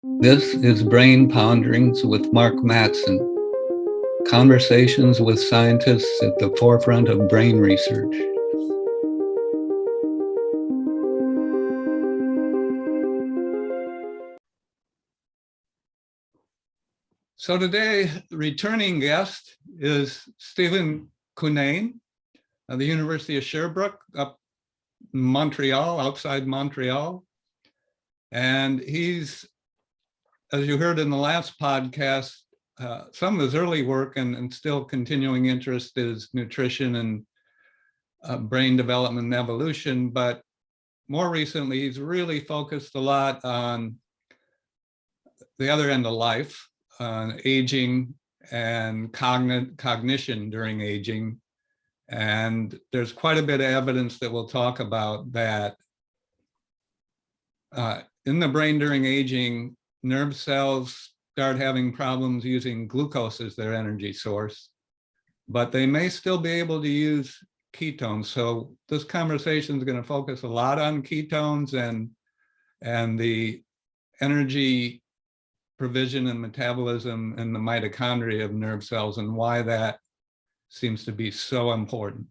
This is Brain Ponderings with Mark Mattson, conversations with scientists at the forefront of brain research. So today, returning guest is Stephen Cunnane of the University of Sherbrooke, up in Montreal, outside Montreal. And he's, as you heard in the last podcast, some of his early work and still continuing interest is nutrition and brain development and evolution. But more recently, he's really focused a lot on the other end of life, aging and cognition during aging. And there's quite a bit of evidence that we'll talk about that in the brain during aging, nerve cells start having problems using glucose as their energy source, but they may still be able to use ketones. So this conversation is going to focus a lot on ketones and the energy provision and metabolism in the mitochondria of nerve cells and why that seems to be so important.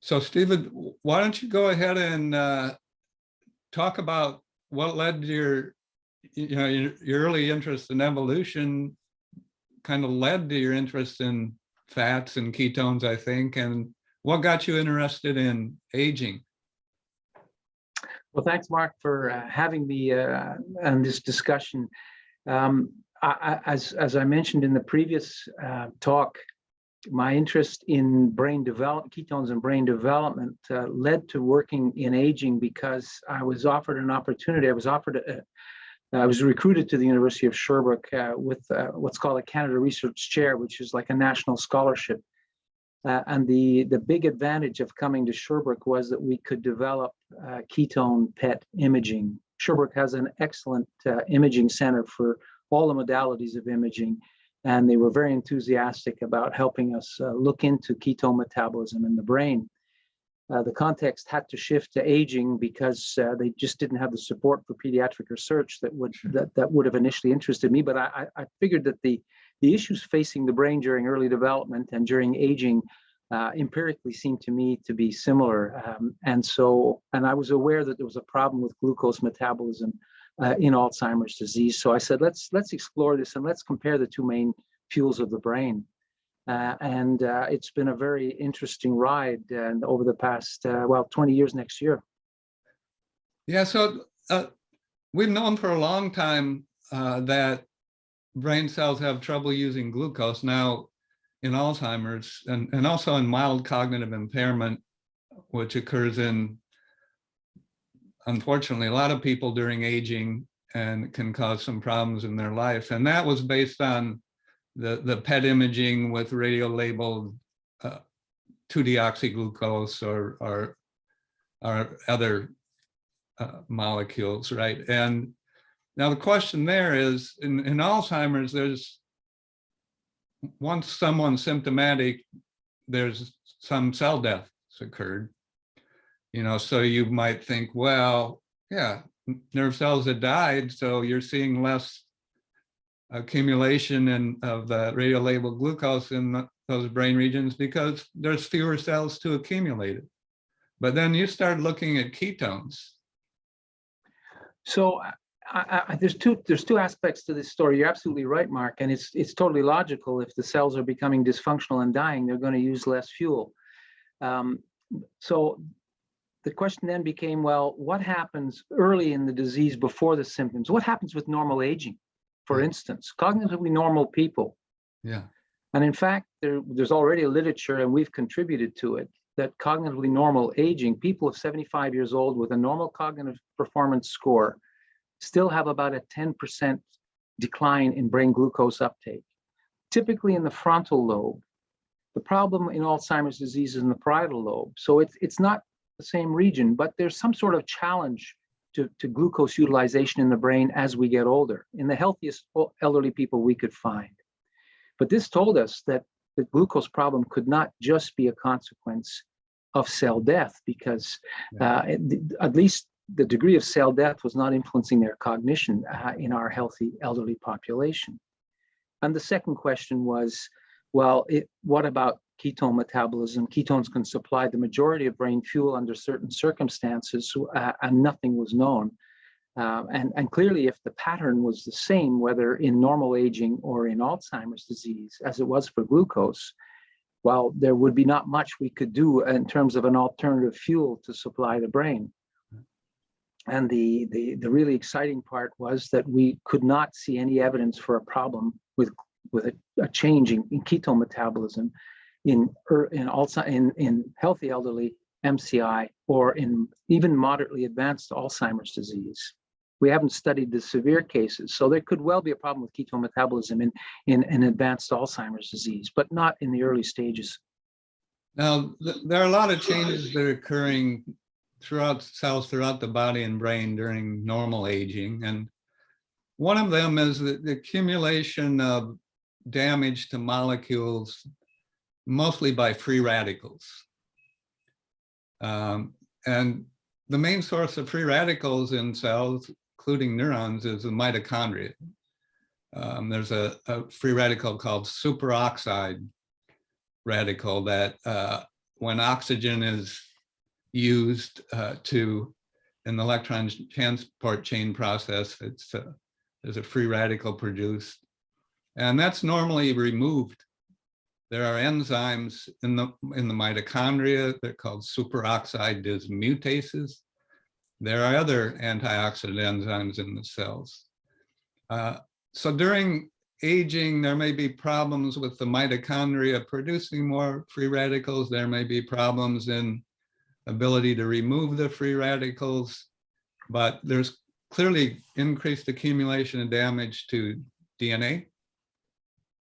So Stephen, why don't you go ahead and talk about what led to your early interest in evolution, kind of led to your interest in fats and ketones, I think, and what got you interested in aging? Well, thanks, Mark, for having me on this discussion. As I mentioned in the previous talk, my interest in brain development, ketones and brain development, led to working in aging because I was offered an opportunity. I was recruited to the University of Sherbrooke with what's called a Canada Research Chair, which is like a national scholarship. And the big advantage of coming to Sherbrooke was that we could develop ketone PET imaging. Sherbrooke has an excellent imaging center for all the modalities of imaging, and they were very enthusiastic about helping us look into ketone metabolism in the brain. The context had to shift to aging because they just didn't have the support for pediatric research that would have initially interested me. But I figured that the issues facing the brain during early development and during aging empirically seemed to me to be similar. And I was aware that there was a problem with glucose metabolism in Alzheimer's disease. So I said, let's explore this and let's compare the two main fuels of the brain. And it's been a very interesting ride over the past, 20 years next year. Yeah, so we've known for a long time that brain cells have trouble using glucose. Now, in Alzheimer's and also in mild cognitive impairment, which occurs in, unfortunately, a lot of people during aging and can cause some problems in their life. And that was based on the PET imaging with radio-labeled 2-deoxyglucose or other molecules, right? And now the question there is, in Alzheimer's, there's, once someone's symptomatic, there's some cell death that's occurred. So you might think, well, yeah, nerve cells have died, so you're seeing less accumulation of the radio-labeled glucose in those brain regions because there's fewer cells to accumulate it. But then you start looking at ketones. So there's two aspects to this story. You're absolutely right, Mark, and it's totally logical. If the cells are becoming dysfunctional and dying, they're going to use less fuel. So the question then became, well, what happens early in the disease before the symptoms? What happens with normal aging? For instance, cognitively normal people. Yeah. And in fact, there's already a literature, and we've contributed to it, that cognitively normal aging, people of 75 years old with a normal cognitive performance score still have about a 10% decline in brain glucose uptake, typically in the frontal lobe. The problem in Alzheimer's disease is in the parietal lobe. So it's not the same region, but there's some sort of challenge to glucose utilization in the brain as we get older, in the healthiest elderly people we could find. But this told us that the glucose problem could not just be a consequence of cell death, because at least the degree of cell death was not influencing their cognition in our healthy elderly population. And the second question was, well, what about ketone metabolism? Ketones can supply the majority of brain fuel under certain circumstances, and nothing was known. And clearly, if the pattern was the same, whether in normal aging or in Alzheimer's disease, as it was for glucose, well, there would be not much we could do in terms of an alternative fuel to supply the brain. And the really exciting part was that we could not see any evidence for a problem with a change in ketone metabolism in healthy elderly MCI or in even moderately advanced Alzheimer's disease. We haven't studied the severe cases, so there could well be a problem with ketone metabolism in advanced Alzheimer's disease, but not in the early stages. Now, there are a lot of changes that are occurring throughout cells, throughout the body and brain during normal aging. And one of them is the accumulation of damage to molecules, mostly by free radicals. And the main source of free radicals in cells, including neurons, is the mitochondria. There's a free radical called superoxide radical that when oxygen is used in the electron transport chain process, there's a free radical produced, and that's normally removed. There are enzymes in the mitochondria. They're called superoxide dismutases. There are other antioxidant enzymes in the cells. So during aging, there may be problems with the mitochondria producing more free radicals. There may be problems in ability to remove the free radicals, but there's clearly increased accumulation and damage to DNA,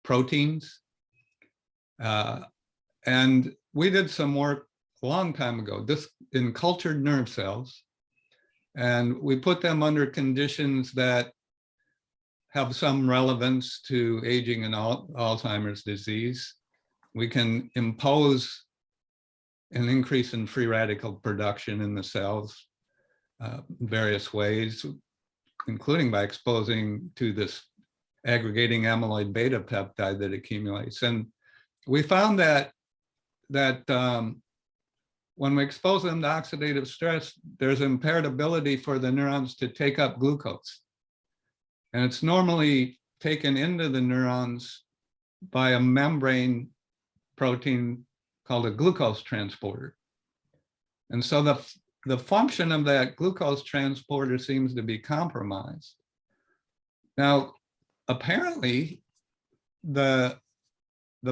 proteins. And we did some work a long time ago, this in cultured nerve cells, and we put them under conditions that have some relevance to aging and Alzheimer's disease. We can impose an increase in free radical production in the cells various ways, including by exposing to this aggregating amyloid beta peptide that accumulates. And we found that when we expose them to oxidative stress, there's impaired ability for the neurons to take up glucose. And it's normally taken into the neurons by a membrane protein called a glucose transporter. And so the function of that glucose transporter seems to be compromised. Now, apparently, the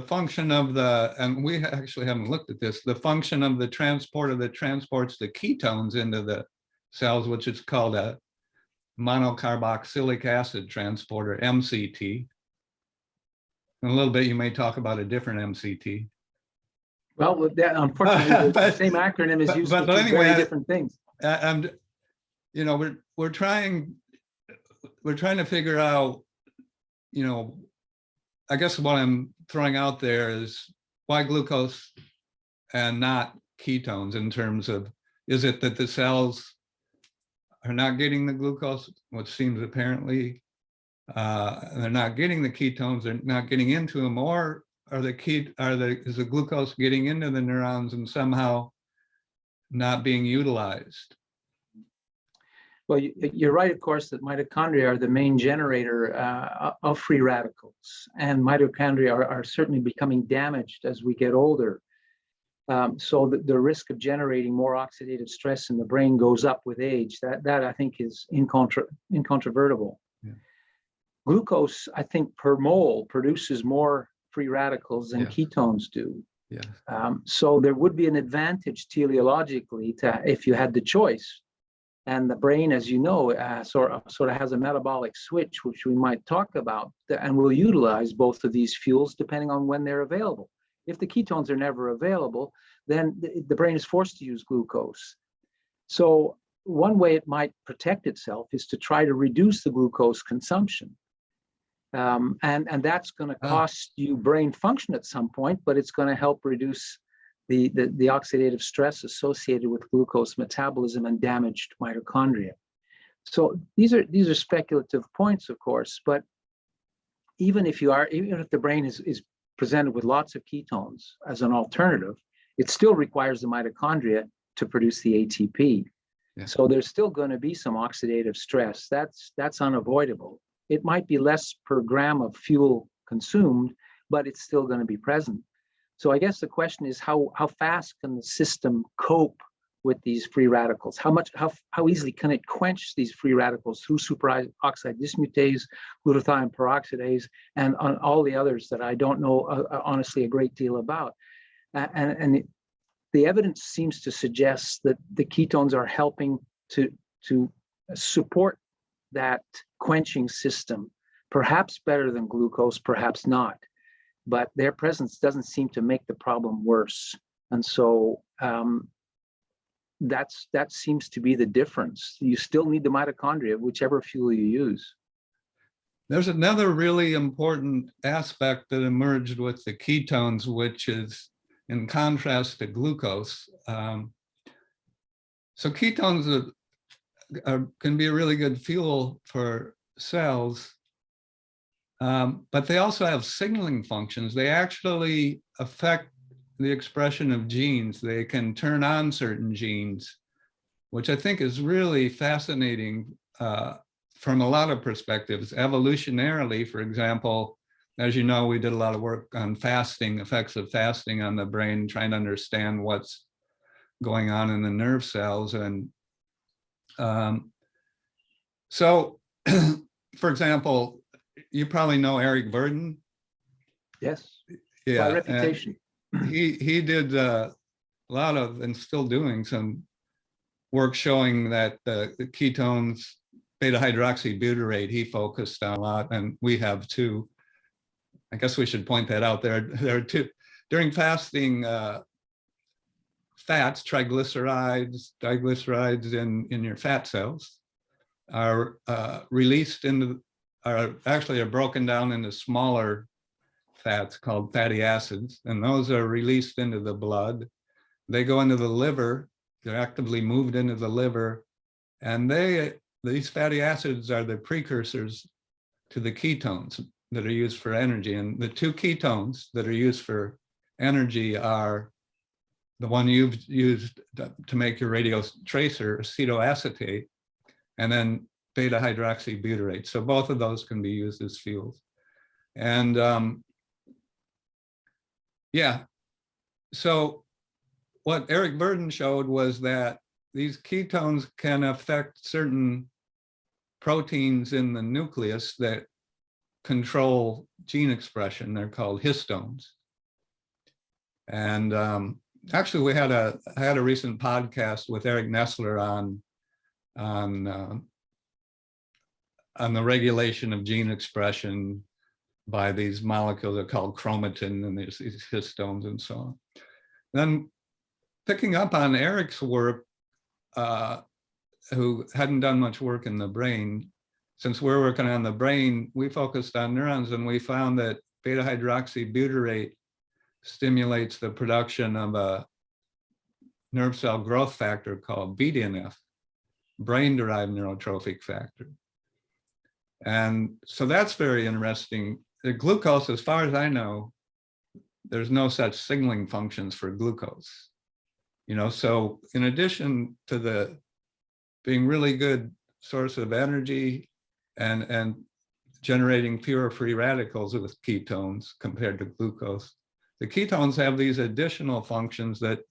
function of and we actually haven't looked at this, the function of the transporter that transports the ketones into the cells, which is called a monocarboxylic acid transporter, MCT. In a little bit, you may talk about a different MCT. Well, unfortunately, the same acronym is used for anyway, very different things. And we're trying to figure out, I guess what I'm throwing out there is why glucose and not ketones, in terms of, is it that the cells are not getting the glucose, which seems apparently they're not getting the ketones, they're not getting into them, or is the glucose getting into the neurons and somehow not being utilized? Well, you're right, of course, that mitochondria are the main generator of free radicals, and mitochondria are certainly becoming damaged as we get older. So the risk of generating more oxidative stress in the brain goes up with age. That I think is incontrovertible. Yeah. Glucose, I think, per mole produces more free radicals than ketones do. Yeah. So there would be an advantage teleologically if you had the choice. And the brain, as you know, sort of has a metabolic switch, which we might talk about, and will utilize both of these fuels depending on when they're available. If the ketones are never available, then the brain is forced to use glucose. So one way it might protect itself is to try to reduce the glucose consumption. And that's going to cost you brain function at some point, but it's going to help reduce the oxidative stress associated with glucose metabolism and damaged mitochondria. So these are speculative points, of course, but even if the brain is presented with lots of ketones as an alternative, it still requires the mitochondria to produce the ATP. Yeah. So there's still going to be some oxidative stress. That's unavoidable. It might be less per gram of fuel consumed, but it's still going to be present. So I guess the question is how fast can the system cope with these free radicals? How easily can it quench these free radicals through superoxide dismutase, glutathione peroxidase, and on all the others that I don't know honestly a great deal about. And the evidence seems to suggest that the ketones are helping to support that quenching system, perhaps better than glucose, perhaps not. But their presence doesn't seem to make the problem worse. And so that seems to be the difference. You still need the mitochondria, whichever fuel you use. There's another really important aspect that emerged with the ketones, which is in contrast to glucose. So ketones can be a really good fuel for cells, but they also have signaling functions. They actually affect the expression of genes. They can turn on certain genes, which I think is really fascinating from a lot of perspectives. Evolutionarily, for example, as you know, we did a lot of work on fasting, effects of fasting on the brain, trying to understand what's going on in the nerve cells. And so, for example, you probably know Eric Verdin. Yes. Yeah. By reputation. He did a lot of, and still doing some work showing that the ketones, beta hydroxybutyrate, he focused on a lot, and we have too. I guess we should point that out. There are two, during fasting, fats, triglycerides in your fat cells are released into, are broken down into smaller fats called fatty acids, and those are released into the blood. They go into the liver, they're actively moved into the liver, and these fatty acids are the precursors to the ketones that are used for energy. And the two ketones that are used for energy are the one you've used to make your radio tracer, acetoacetate, and then beta hydroxybutyrate. So both of those can be used as fuels. And yeah, so what Eric Verdin showed was that these ketones can affect certain proteins in the nucleus that control gene expression. They're called histones. And actually, I had a recent podcast with Eric Nestler on the regulation of gene expression by these molecules that are called chromatin, and these histones and so on. Then picking up on Eric's work, who hadn't done much work in the brain, since we're working on the brain, we focused on neurons, and we found that beta hydroxybutyrate stimulates the production of a nerve cell growth factor called BDNF, brain-derived neurotrophic factor. And so that's very interesting. The glucose, as far as I know, there's no such signaling functions for glucose. So in addition to the being really good source of energy and generating fewer free radicals with ketones compared to glucose, the ketones have these additional functions that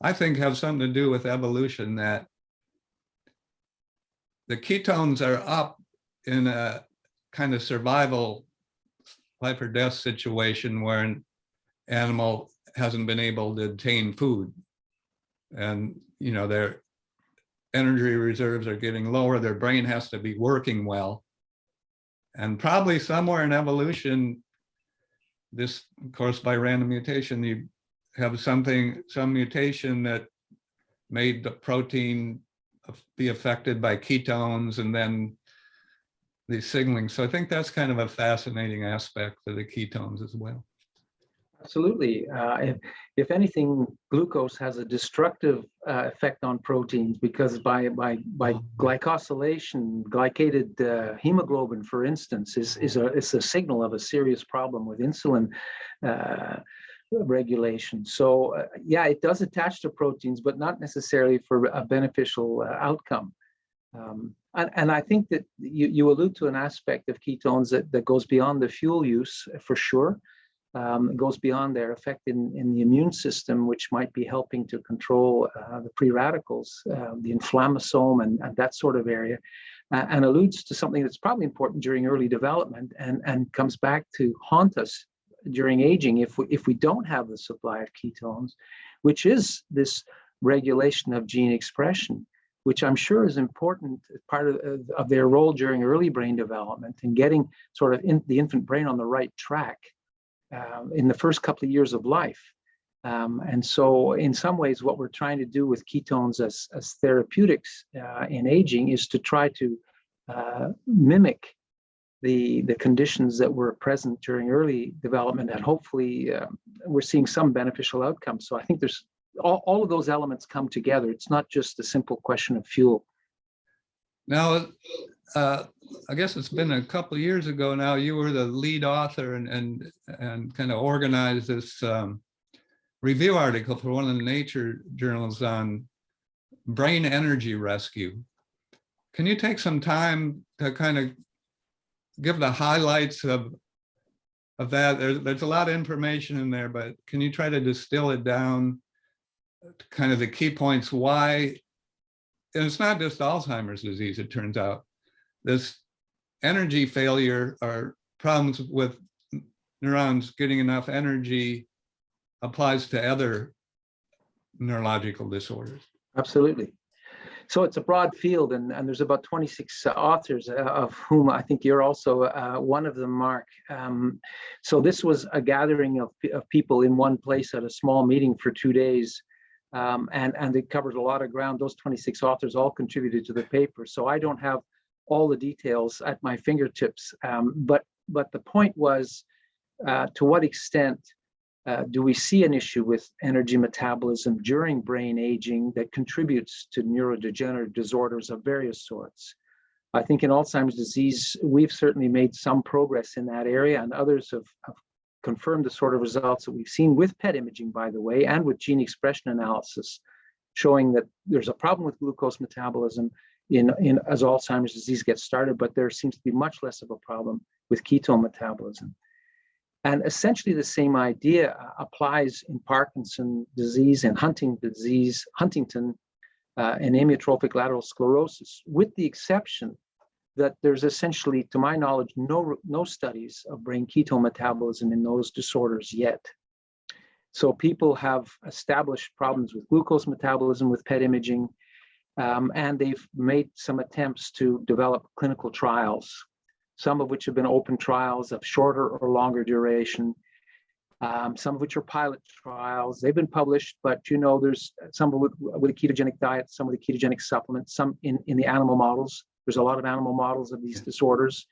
I think have something to do with evolution, that the ketones are up in a kind of survival life or death situation where an animal hasn't been able to obtain food. And, their energy reserves are getting lower, their brain has to be working well. And probably somewhere in evolution, this, of course, by random mutation, you have some mutation that made the protein be affected by ketones and then the signaling. So I think that's kind of a fascinating aspect of the ketones as well. Absolutely. If anything, glucose has a destructive effect on proteins because by glycosylation, glycated hemoglobin, for instance, is a signal of a serious problem with insulin regulation. So yeah, it does attach to proteins, but not necessarily for a beneficial outcome. And I think that you allude to an aspect of ketones that goes beyond the fuel use for sure. It goes beyond their effect in the immune system, which might be helping to control the free radicals, the inflammasome and that sort of area, and alludes to something that's probably important during early development and comes back to haunt us during aging if we don't have the supply of ketones, which is this regulation of gene expression, which I'm sure is important part of their role during early brain development and getting sort of the infant brain on the right track in the first couple of years of life. And so in some ways, what we're trying to do with ketones as therapeutics in aging is to try to mimic the conditions that were present during early development, and hopefully we're seeing some beneficial outcomes. So I think there's all of those elements come together. It's not just a simple question of fuel. Now, I guess it's been a couple of years ago now, you were the lead author and kind of organized this review article for one of the Nature journals on brain energy rescue. Can you take some time to kind of give the highlights of that? There's a lot of information in there, but can you try to distill it down to kind of the key points why? And it's not just Alzheimer's disease, it turns out. This energy failure or problems with neurons getting enough energy applies to other neurological disorders. Absolutely. So it's a broad field, and there's about 26 authors, of whom I think you're also one of them, Mark. So this was a gathering of people in one place at a small meeting for 2 days. And it covered a lot of ground. Those 26 authors all contributed to the paper. So I don't have all the details at my fingertips. But the point was, to what extent do we see an issue with energy metabolism during brain aging that contributes to neurodegenerative disorders of various sorts? I think in Alzheimer's disease, we've certainly made some progress in that area, and others have confirmed the sort of results that we've seen with PET imaging, by the way, and with gene expression analysis, showing that there's a problem with glucose metabolism as Alzheimer's disease gets started, but there seems to be much less of a problem with ketone metabolism. And essentially the same idea applies in Parkinson's disease and Huntington and amyotrophic lateral sclerosis, with the exception that there's essentially, to my knowledge, no studies of brain ketone metabolism in those disorders yet. So people have established problems with glucose metabolism with PET imaging, and they've made some attempts to develop clinical trials, some of which have been open trials of shorter or longer duration, some of which are pilot trials. They've been published, but there's some with a ketogenic diet, some with a ketogenic supplement, some in the animal models. There's a lot of animal models of these disorders.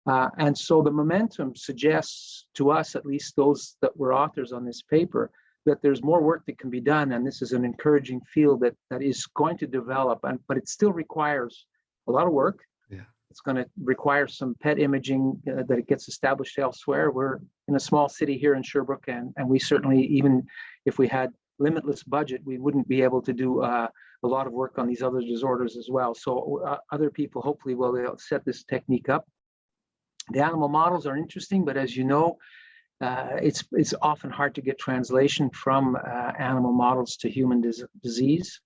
And so the momentum suggests to us, at least those that were authors on this paper, that there's more work that can be done. And this is an encouraging field that is going to develop, but it still requires a lot of work. Yeah. It's going to require some PET imaging that it gets established elsewhere. We're in a small city here in Sherbrooke, and we certainly, even if we had limitless budget, we wouldn't be able to do a lot of work on these other disorders as well. So other people hopefully will set this technique up. The animal models are interesting, but as you know, it's often hard to get translation from animal models to human disease.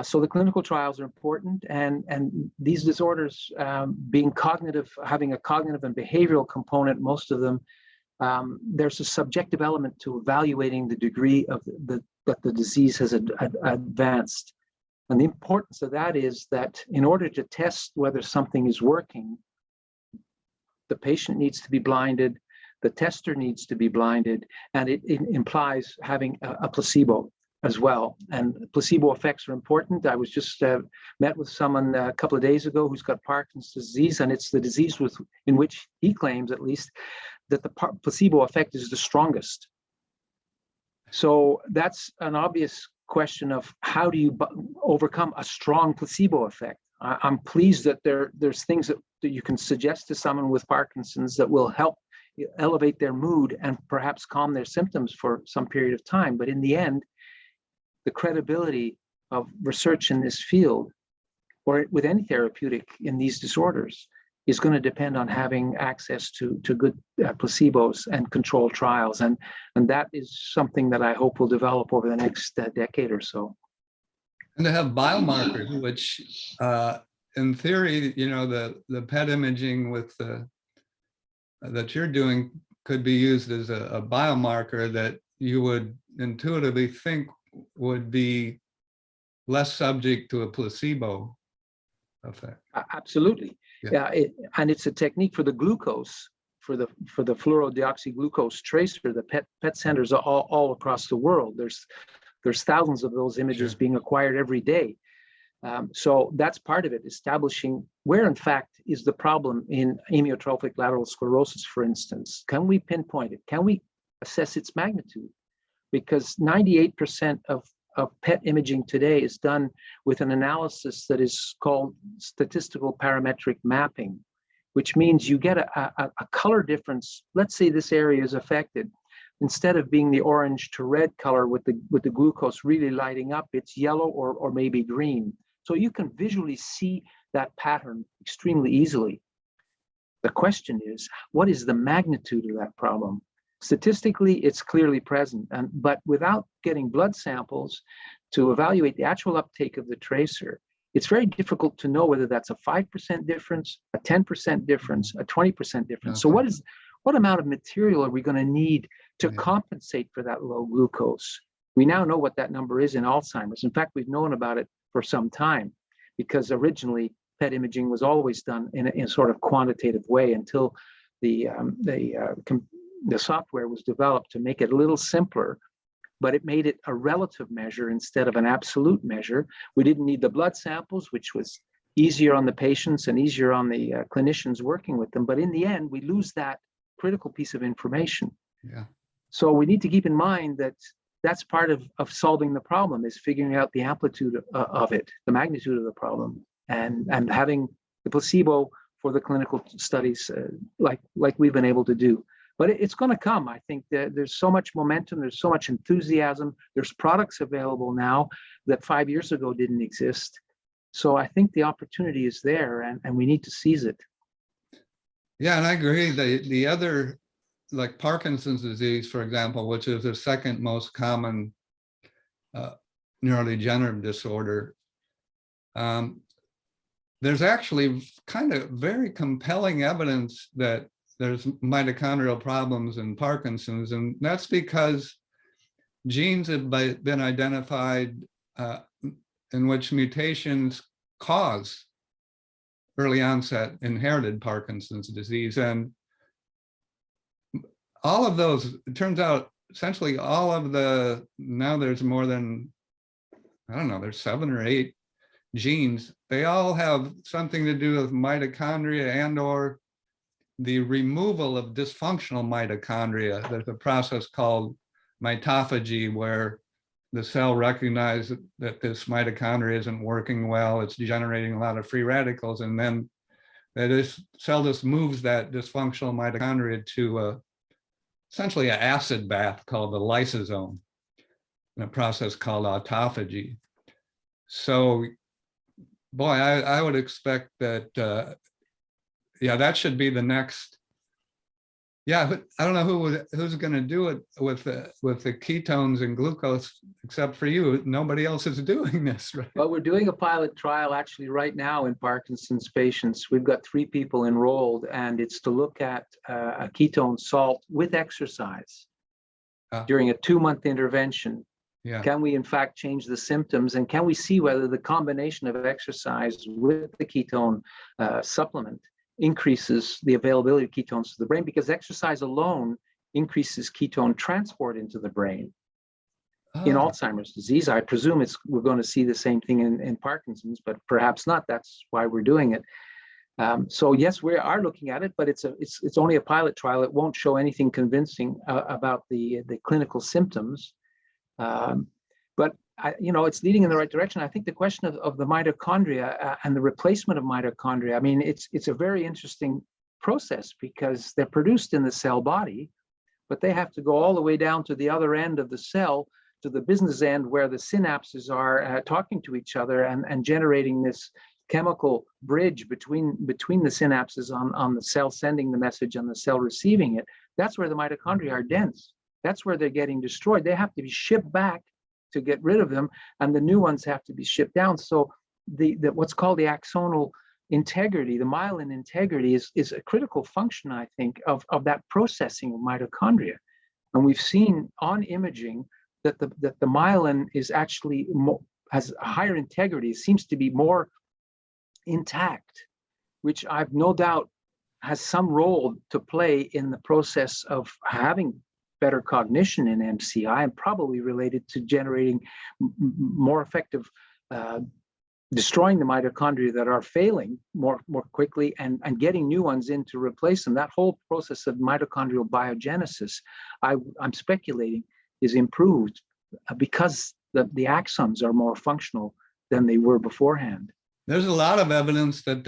So the clinical trials are important, and these disorders being cognitive, having a cognitive and behavioral component, most of them, there's a subjective element to evaluating the degree of that the disease has advanced. And the importance of that is that in order to test whether something is working, the patient needs to be blinded, the tester needs to be blinded, and it implies having a placebo as well. And placebo effects are important. I was just met with someone a couple of days ago who's got Parkinson's disease, and it's the disease in which he claims, at least, that the placebo effect is the strongest. So that's an obvious question of how do you overcome a strong placebo effect? I'm pleased that there's things that you can suggest to someone with Parkinson's that will help elevate their mood and perhaps calm their symptoms for some period of time. But in the end, the credibility of research in this field, or with any therapeutic in these disorders, is going to depend on having access to good placebos and controlled trials. And that is something that I hope will develop over the next decade or so. And to have biomarkers, which in theory, you know, the PET imaging with that you're doing could be used as a biomarker that you would intuitively think would be less subject to a placebo effect. Absolutely. Yeah. And it's a technique for the glucose, for the fluorodeoxyglucose tracer. The PET centers are all across the world. There's thousands of those images being acquired every day. So that's part of it, establishing where, in fact, is the problem in amyotrophic lateral sclerosis, for instance. Can we pinpoint it? Can we assess its magnitude? Because 98% of PET imaging today is done with an analysis that is called statistical parametric mapping, which means you get a color difference. Let's say this area is affected. Instead of being the orange to red color with the glucose really lighting up, it's yellow or maybe green. So you can visually see that pattern extremely easily. The question is, what is the magnitude of that problem? Statistically, it's clearly present, but without getting blood samples to evaluate the actual uptake of the tracer, it's very difficult to know whether that's a 5% difference, a 10% difference, a 20% difference. Okay. So what amount of material are we going to need to compensate for that low glucose? We now know what that number is in Alzheimer's. In fact, we've known about it for some time, because originally PET imaging was always done in a sort of quantitative way until the software was developed to make it a little simpler, but it made it a relative measure instead of an absolute measure. We didn't need the blood samples, which was easier on the patients and easier on the clinicians working with them. But in the end, we lose that critical piece of information. Yeah. So we need to keep in mind that that's part of solving the problem, is figuring out the amplitude of it, the magnitude of the problem, and having the placebo for the clinical studies like we've been able to do. But it's going to come. I think that there's so much momentum, there's so much enthusiasm, there's products available now that 5 years ago didn't exist. So I think the opportunity is there, and we need to seize it. Yeah, and I agree. The other, like Parkinson's disease, for example, which is the second most common neurodegenerative disorder, there's actually kind of very compelling evidence that there's mitochondrial problems in Parkinson's, and that's because genes have been identified in which mutations cause early onset inherited Parkinson's disease. And all of those, it turns out, essentially all of now there's more than, I don't know, there's 7 or 8 genes. They all have something to do with mitochondria and or the removal of dysfunctional mitochondria. There's a process called mitophagy where the cell recognizes that this mitochondria isn't working well, it's generating a lot of free radicals, and then this cell just moves that dysfunctional mitochondria to essentially an acid bath called the lysosome, in a process called autophagy. So, boy, I would expect that, yeah, that should be the next. Yeah, but I don't know who's going to do it with the ketones and glucose except for you. Nobody else is doing this, right? Well, we're doing a pilot trial actually right now in Parkinson's patients. We've got 3 people enrolled, and it's to look at a ketone salt with exercise during a 2-month intervention. Yeah. Can we in fact change the symptoms, and can we see whether the combination of exercise with the ketone supplement increases the availability of ketones to the brain? Because exercise alone increases ketone transport into the brain. In Alzheimer's disease, I presume we're going to see the same thing in Parkinson's, but perhaps not. That's why we're doing it. So yes, we are looking at it, but it's only a pilot trial. It won't show anything convincing about the clinical symptoms. But it's leading in the right direction. I think the question of the mitochondria and the replacement of mitochondria, I mean, it's a very interesting process because they're produced in the cell body, but they have to go all the way down to the other end of the cell, to the business end where the synapses are talking to each other and generating this chemical bridge between the synapses on the cell sending the message and the cell receiving it. That's where the mitochondria are dense. That's where they're getting destroyed. They have to be shipped back to get rid of them, and the new ones have to be shipped down. So the what's called the axonal integrity, the myelin integrity is a critical function, I think, of that processing of mitochondria. And we've seen on imaging that the myelin is actually has higher integrity, seems to be more intact, which I've no doubt has some role to play in the process of having better cognition in MCI, and probably related to generating more effective destroying the mitochondria that are failing more quickly and getting new ones in to replace them. That whole process of mitochondrial biogenesis, I'm speculating, is improved because the axons are more functional than they were beforehand. There's a lot of evidence that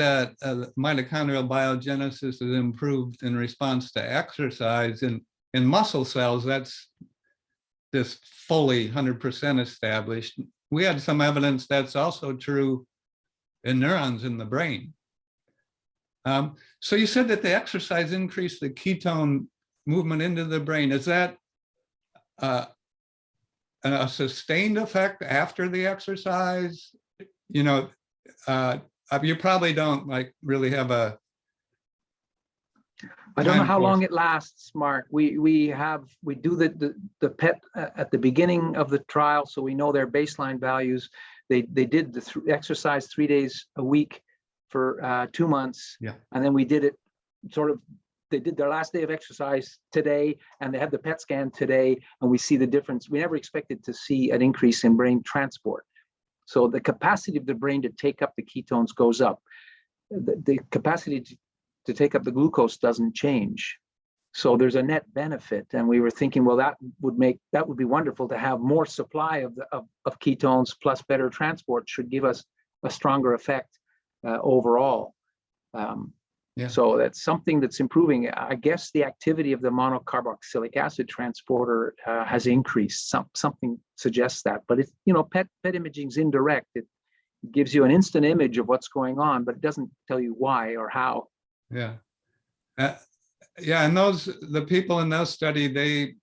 mitochondrial biogenesis is improved in response to exercise. In muscle cells, that's just fully 100% established. We had some evidence that's also true in neurons in the brain. So you said that the exercise increased the ketone movement into the brain. Is that a sustained effect after the exercise? You probably don't really have a. I don't know how long it lasts, Mark. We do the PET at the beginning of the trial, so we know their baseline values. They did the exercise 3 days a week for 2 months, and then we did it they did their last day of exercise today, and they had the PET scan today, and we see the difference. We never expected to see an increase in brain transport. So the capacity of the brain to take up the ketones goes up. The capacity to take up the glucose doesn't change. So there's a net benefit. And we were thinking, well, that would be wonderful to have more supply of ketones plus better transport should give us a stronger effect overall. So that's something that's improving. I guess the activity of the monocarboxylic acid transporter has increased. Something suggests that, but it's, PET imaging is indirect. It gives you an instant image of what's going on, but it doesn't tell you why or how. Yeah. And the people in that study, they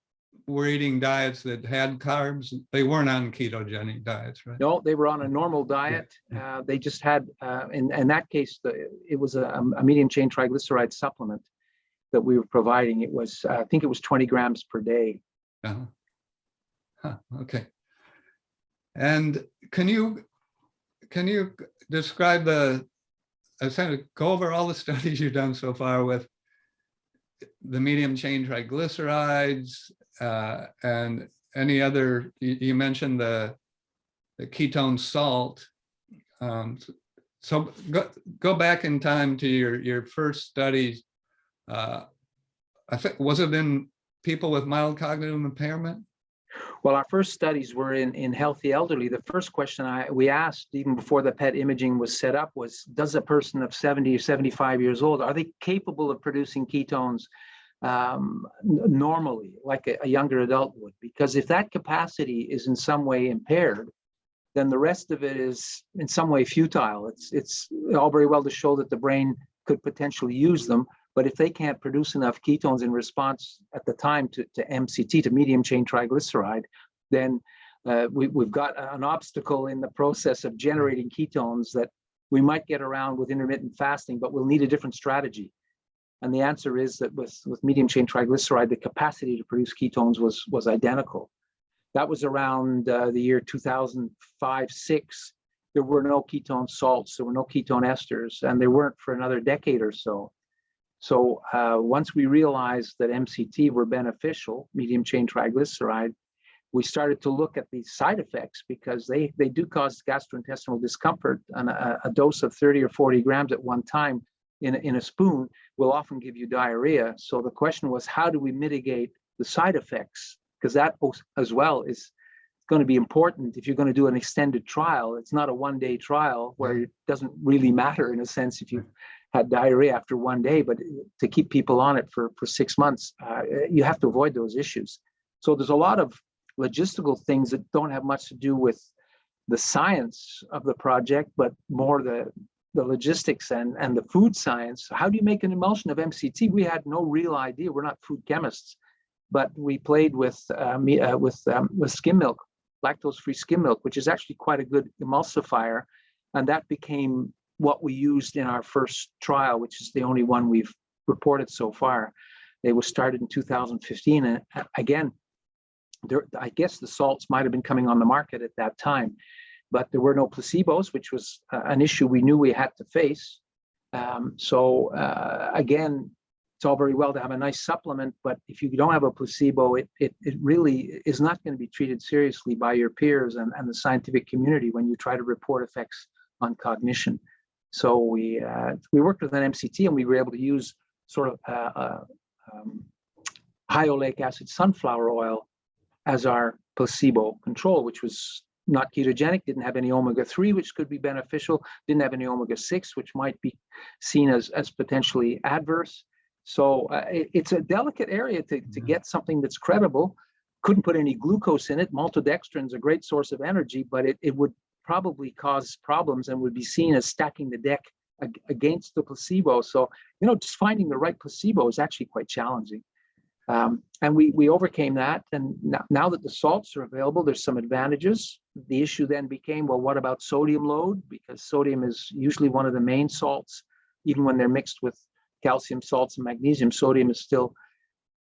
were eating diets that had carbs. They weren't on ketogenic diets, right? No, they were on a normal diet. They just had, in that case, it was a medium chain triglyceride supplement that we were providing. It was, I think it was 20 grams per day. Okay. And can you describe go over all the studies you've done so far with the medium chain triglycerides and any other, you mentioned the ketone salt. So go back in time to your first studies. I think, was it in people with mild cognitive impairment? Well, our first studies were in healthy elderly. The first question we asked, even before the PET imaging was set up, was, does a person of 70 or 75 years old, are they capable of producing ketones normally, like a younger adult would? Because if that capacity is in some way impaired, then the rest of it is in some way futile. It's all very well to show that the brain could potentially use them, but if they can't produce enough ketones in response at the time to MCT, to medium chain triglyceride, then we've got an obstacle in the process of generating ketones that we might get around with intermittent fasting, but we'll need a different strategy. And the answer is that with medium chain triglyceride, the capacity to produce ketones was identical. That was around the year 2005-06. There were no ketone salts, there were no ketone esters, and there weren't for another decade or so. So once we realized that MCT were beneficial, medium chain triglyceride, we started to look at these side effects because they do cause gastrointestinal discomfort, and a dose of 30 or 40 grams at one time in a spoon will often give you diarrhea. So the question was, how do we mitigate the side effects? Because that as well is going to be important if you're going to do an extended trial. It's not a one-day trial where it doesn't really matter in a sense if you had diarrhea after one day, but to keep people on it for 6 months, you have to avoid those issues. So there's a lot of logistical things that don't have much to do with the science of the project, but more the logistics and the food science. How do you make an emulsion of MCT? We had no real idea. We're not food chemists, but we played with skim milk, lactose-free skim milk, which is actually quite a good emulsifier, and that became what we used in our first trial, which is the only one we've reported so far. It was started in 2015, and again, I guess the salts might have been coming on the market at that time, but there were no placebos, which was an issue we knew we had to face. Again, it's all very well to have a nice supplement, but if you don't have a placebo, it really is not going to be treated seriously by your peers and the scientific community when you try to report effects on cognition. So we worked with an MCT, and we were able to use sort of high oleic acid sunflower oil as our placebo control, which was not ketogenic, didn't have any omega-3, which could be beneficial, didn't have any omega-6, which might be seen as potentially adverse. So it's a delicate area to get something that's credible. Couldn't put any glucose in it. Maltodextrin is a great source of energy, but it would probably cause problems and would be seen as stacking the deck against the placebo. So, just finding the right placebo is actually quite challenging. And we overcame that. And now that the salts are available, there's some advantages. The issue then became, well, what about sodium load? Because sodium is usually one of the main salts, even when they're mixed with calcium salts and magnesium. Sodium is still,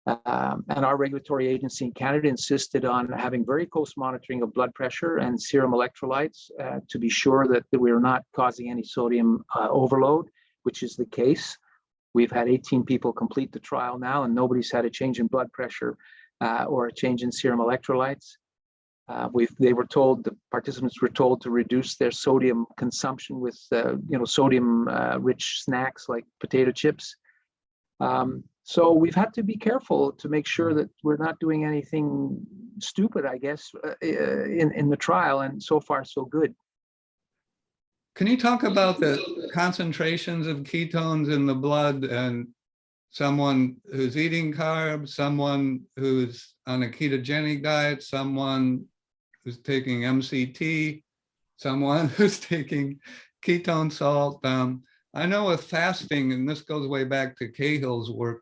and our regulatory agency in Canada insisted on having very close monitoring of blood pressure and serum electrolytes to be sure that we're not causing any sodium overload, which is the case. We've had 18 people complete the trial now, and nobody's had a change in blood pressure or a change in serum electrolytes. The participants were told to reduce their sodium consumption with, sodium-rich snacks like potato chips. So we've had to be careful to make sure that we're not doing anything stupid, I guess, in the trial, and so far so good. Can you talk about the concentrations of ketones in the blood and someone who's eating carbs, someone who's on a ketogenic diet, someone who's taking MCT, someone who's taking ketone salt? I know with fasting, and this goes way back to Cahill's work,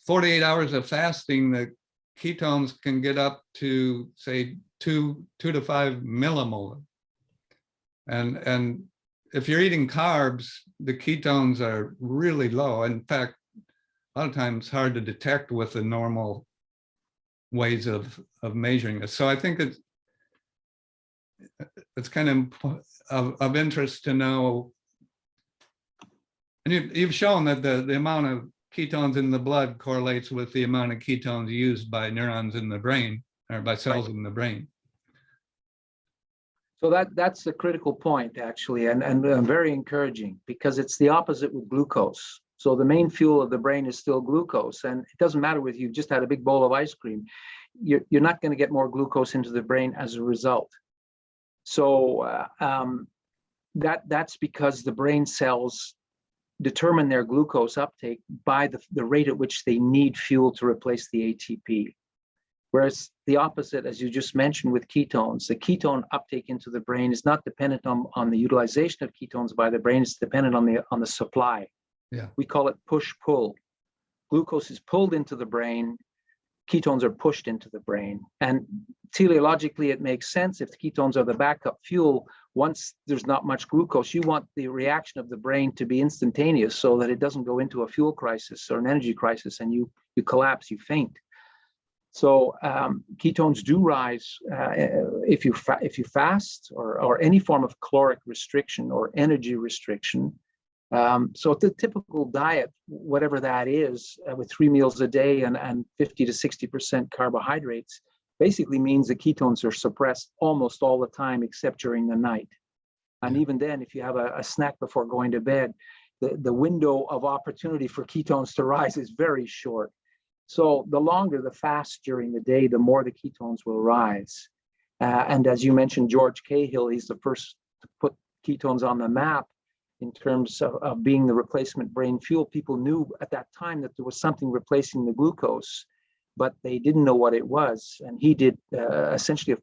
48 hours of fasting, the ketones can get up to, say, 2 to 5 millimolar. And if you're eating carbs, the ketones are really low. In fact, a lot of times hard to detect with the normal ways of measuring this. So I think it's kind of interest to know. And you've shown that the amount of ketones in the blood correlates with the amount of ketones used by neurons in the brain, or by cells in the brain. So that's a critical point, actually, and very encouraging, because it's the opposite with glucose. So the main fuel of the brain is still glucose, and it doesn't matter whether you've just had a big bowl of ice cream. You're not going to get more glucose into the brain as a result. So that's because the brain cells determine their glucose uptake by the rate at which they need fuel to replace the ATP. Whereas the opposite, as you just mentioned with ketones, the ketone uptake into the brain is not dependent on the utilization of ketones by the brain, it's dependent on the supply. Yeah. We call it push-pull. Glucose is pulled into the brain, ketones are pushed into the brain. And teleologically, it makes sense. If the ketones are the backup fuel, once there's not much glucose, you want the reaction of the brain to be instantaneous so that it doesn't go into a fuel crisis or an energy crisis and you collapse, you faint. So ketones do rise if you fast or any form of caloric restriction or energy restriction. So the typical diet, whatever that is, with 3 meals a day and 50 to 60% carbohydrates, basically means the ketones are suppressed almost all the time except during the night. And Yeah. even then, if you have a snack before going to bed, the window of opportunity for ketones to rise is very short. So the longer the fast during the day, the more the ketones will rise. And as you mentioned, George Cahill, he's the first to put ketones on the map in terms of being the replacement brain fuel. People knew at that time that there was something replacing the glucose, but they didn't know what it was. And he did essentially a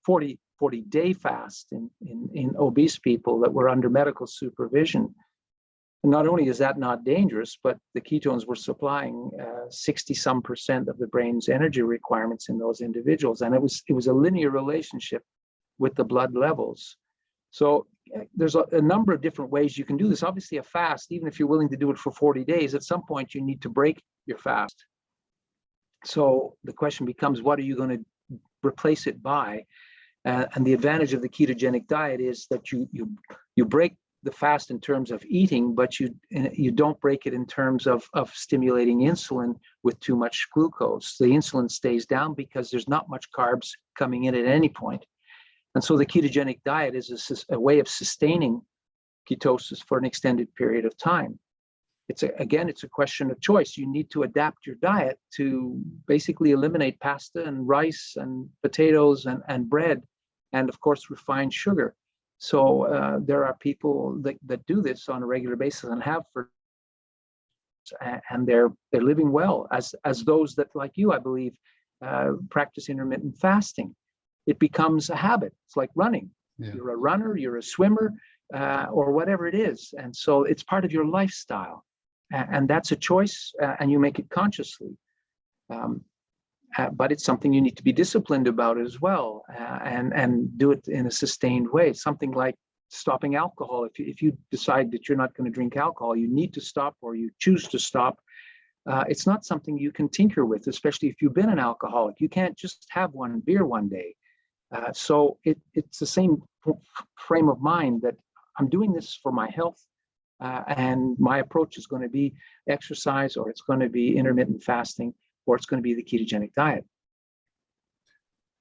40-day fast in obese people that were under medical supervision. And not only is that not dangerous, but the ketones were supplying 60-some% of the brain's energy requirements in those individuals. And it was a linear relationship with the blood levels. So there's a number of different ways you can do this. Obviously, a fast, even if you're willing to do it for 40 days, at some point you need to break your fast. So the question becomes, what are you going to replace it by? And the advantage of the ketogenic diet is that you break the fast in terms of eating, but you don't break it in terms of stimulating insulin with too much glucose. The insulin stays down because there's not much carbs coming in at any point. And so the ketogenic diet is a way of sustaining ketosis for an extended period of time. It's a question of choice. You need to adapt your diet to basically eliminate pasta and rice and potatoes and bread, and of course refined sugar. So there are people that do this on a regular basis and have for, and they're living well, as those that, like you, I believe, practice intermittent fasting. It becomes a habit. It's like running. Yeah. You're a runner, you're a swimmer, or whatever it is, and so it's part of your lifestyle, and that's a choice, and you make it consciously. But it's something you need to be disciplined about as well, and do it in a sustained way. Something like stopping alcohol. If you decide that you're not going to drink alcohol, you need to stop, or you choose to stop. It's not something you can tinker with, especially if you've been an alcoholic. You can't just have one beer one day. So it's the same frame of mind that I'm doing this for my health, and my approach is going to be exercise, or it's going to be intermittent fasting, or it's going to be the ketogenic diet.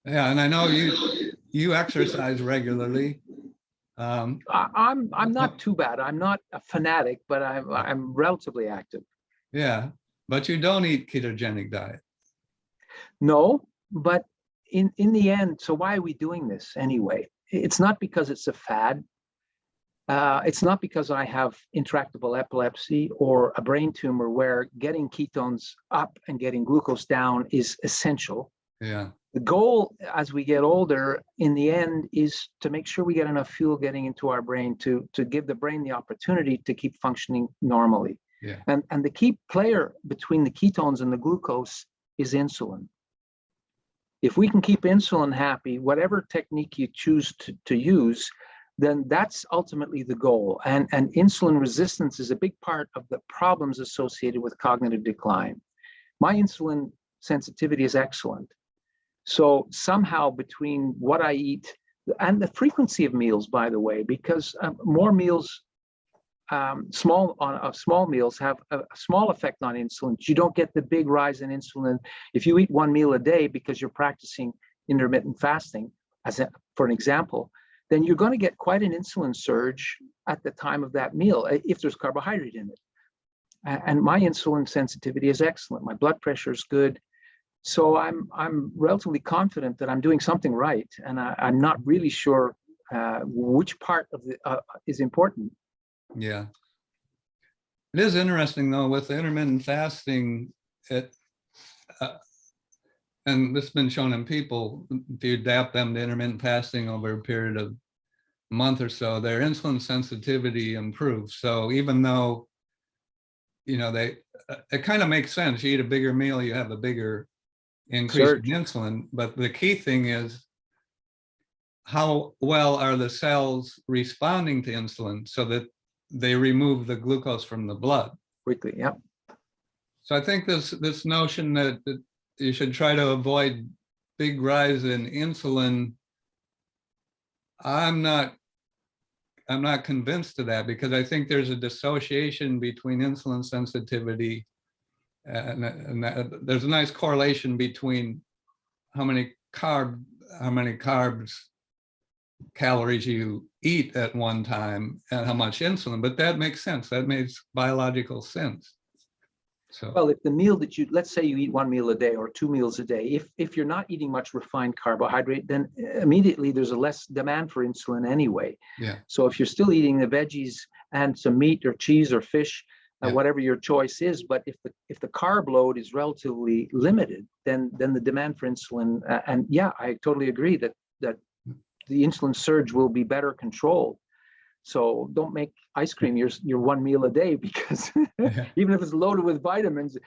Yeah, and I know you exercise regularly. I'm not too bad. I'm not a fanatic, but I'm relatively active. Yeah, but you don't eat ketogenic diet. No, but in the end, so why are we doing this anyway? It's not because it's a fad. It's not because I have intractable epilepsy or a brain tumor where getting ketones up and getting glucose down is essential. Yeah. The goal as we get older, in the end, is to make sure we get enough fuel getting into our brain to give the brain the opportunity to keep functioning normally. Yeah. And the key player between the ketones and the glucose is insulin. If we can keep insulin happy, whatever technique you choose to use, then that's ultimately the goal. And insulin resistance is a big part of the problems associated with cognitive decline. My insulin sensitivity is excellent. So somehow between what I eat and the frequency of meals, by the way, because more meals, small meals have a small effect on insulin. You don't get the big rise in insulin if you eat one meal a day because you're practicing intermittent fasting, for an example. Then you're going to get quite an insulin surge at the time of that meal if there's carbohydrate in it. And my insulin sensitivity is excellent. My blood pressure is good. So I'm relatively confident that I'm doing something right, and I'm not really sure which part of the is important. Yeah. It is interesting though with the intermittent fasting, and this has been shown in people, if you adapt them to intermittent fasting over a period of a month or so, their insulin sensitivity improves. So even though, it kind of makes sense. You eat a bigger meal, you have a bigger increase in insulin, but the key thing is how well are the cells responding to insulin so that they remove the glucose from the blood quickly. Yeah. So I think this notion that you should try to avoid big rise in insulin, I'm not convinced of that, because I think there's a dissociation between insulin sensitivity and there's a nice correlation between how many calories you eat at one time and how much insulin, but that makes sense. That makes biological sense. So, well, if the meal that you, let's say you eat 1 meal a day or 2 meals a day, if you're not eating much refined carbohydrate, then immediately there's a less demand for insulin anyway. yeah, So if you're still eating the veggies and some meat or cheese or fish, Yeah. whatever your choice is, but if the carb load is relatively limited, then the demand for insulin, and yeah, I totally agree that the insulin surge will be better controlled. So don't make ice cream your 1 meal a day, because Yeah. even if it's loaded with vitamins,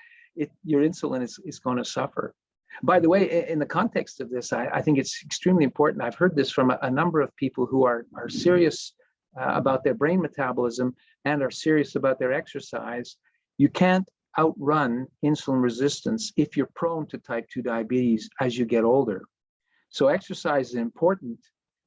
your insulin is going to suffer. By the way, in the context of this, I think it's extremely important. I've heard this from a number of people who are serious about their brain metabolism and are serious about their exercise. You can't outrun insulin resistance if you're prone to type 2 diabetes as you get older. So exercise is important,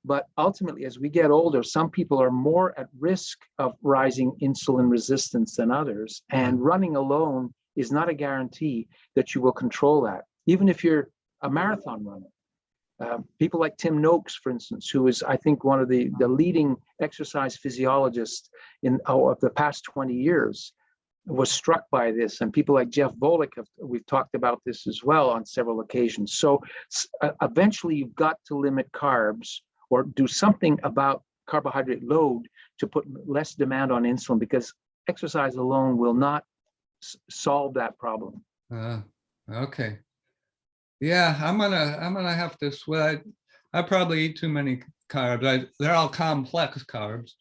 but ultimately, as we get older, some people are more at risk of rising insulin resistance than others. And running alone is not a guarantee that you will control that, even if you're a marathon runner. People like Tim Noakes, for instance, who is, I think, one of the leading exercise physiologists of the past 20 years, was struck by this. And people like Jeff Volek, we've talked about this as well on several occasions. So eventually you've got to limit carbs or do something about carbohydrate load to put less demand on insulin, because exercise alone will not solve that problem. Okay. Yeah, I'm gonna have to switch. I probably eat too many carbs. They're all complex carbs.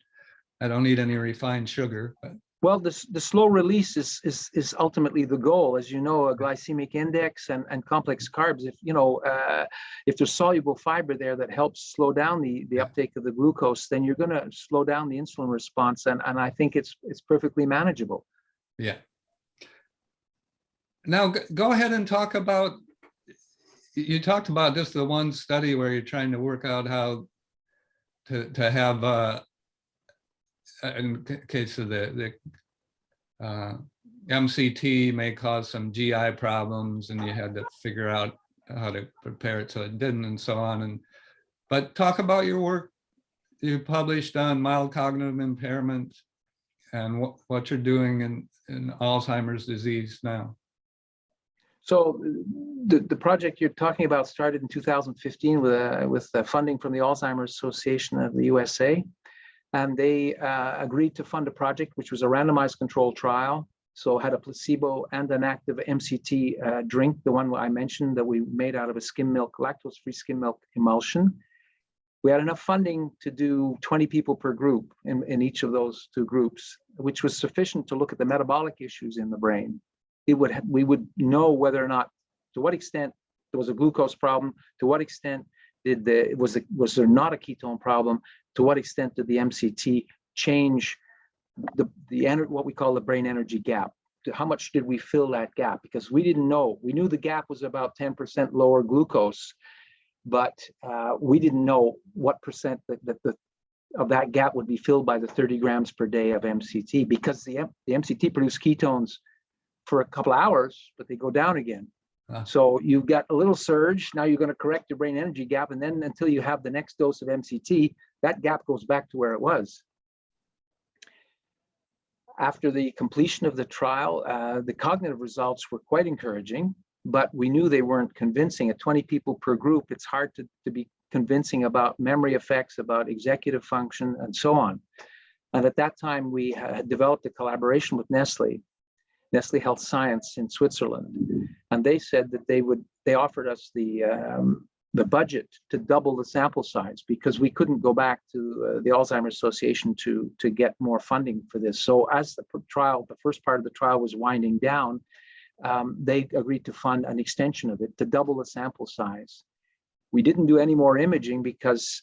I don't eat any refined sugar. But. Well, the slow release is ultimately the goal. As you know, a glycemic index and complex carbs, if there's soluble fiber there that helps slow down the uptake of the glucose, then you're going to slow down the insulin response. And I think it's perfectly manageable. Yeah. Now, go ahead and talk about, you talked about just the one study where you're trying to work out how to have, in case of the MCT may cause some GI problems, and you had to figure out how to prepare it so it didn't, and so on. But talk about your work you published on mild cognitive impairment and what you're doing in Alzheimer's disease now. So the project you're talking about started in 2015 with funding from the Alzheimer's Association of the USA. And they agreed to fund a project which was a randomized controlled trial. So had a placebo and an active MCT drink, the one I mentioned that we made out of a skim milk, lactose-free skim milk emulsion. We had enough funding to do 20 people per group in each of those two groups, which was sufficient to look at the metabolic issues in the brain. We would know whether or not, to what extent there was a glucose problem, to what extent was there not a ketone problem, to what extent did the MCT change what we call the brain energy gap? How much did we fill that gap? Because we didn't know. We knew the gap was about 10% lower glucose, but we didn't know what percent of that gap would be filled by the 30 grams per day of MCT, because the MCT produced ketones for a couple of hours, but they go down again. So you've got a little surge. Now you're going to correct your brain energy gap. And then until you have the next dose of MCT, that gap goes back to where it was. After the completion of the trial, the cognitive results were quite encouraging, but we knew they weren't convincing. At 20 people per group, it's hard to be convincing about memory effects, about executive function, and so on. And at that time, we had developed a collaboration with Nestle Health Science in Switzerland, and they said that they offered us the budget to double the sample size, because we couldn't go back to the Alzheimer's Association to get more funding for this. So as the first part of the trial was winding down, they agreed to fund an extension of it to double the sample size. We didn't do any more imaging because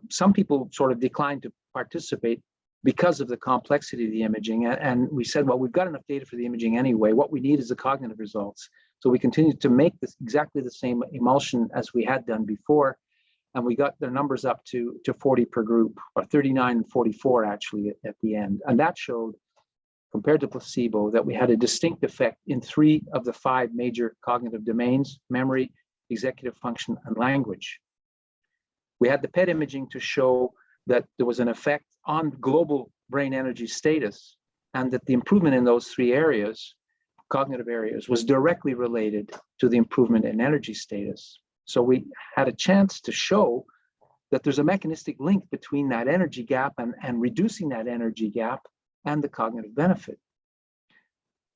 some people sort of declined to participate because of the complexity of the imaging. And we said, well, we've got enough data for the imaging anyway. What we need is the cognitive results. So we continued to make this exactly the same emulsion as we had done before. And we got the numbers up to 40 per group, or 39 and 44 actually at the end. And that showed, compared to placebo, that we had a distinct effect in 3 of the 5 major cognitive domains: memory, executive function, and language. We had the PET imaging to show that there was an effect on global brain energy status, and that the improvement in those three areas, cognitive areas, was directly related to the improvement in energy status. So we had a chance to show that there's a mechanistic link between that energy gap and reducing that energy gap and the cognitive benefit.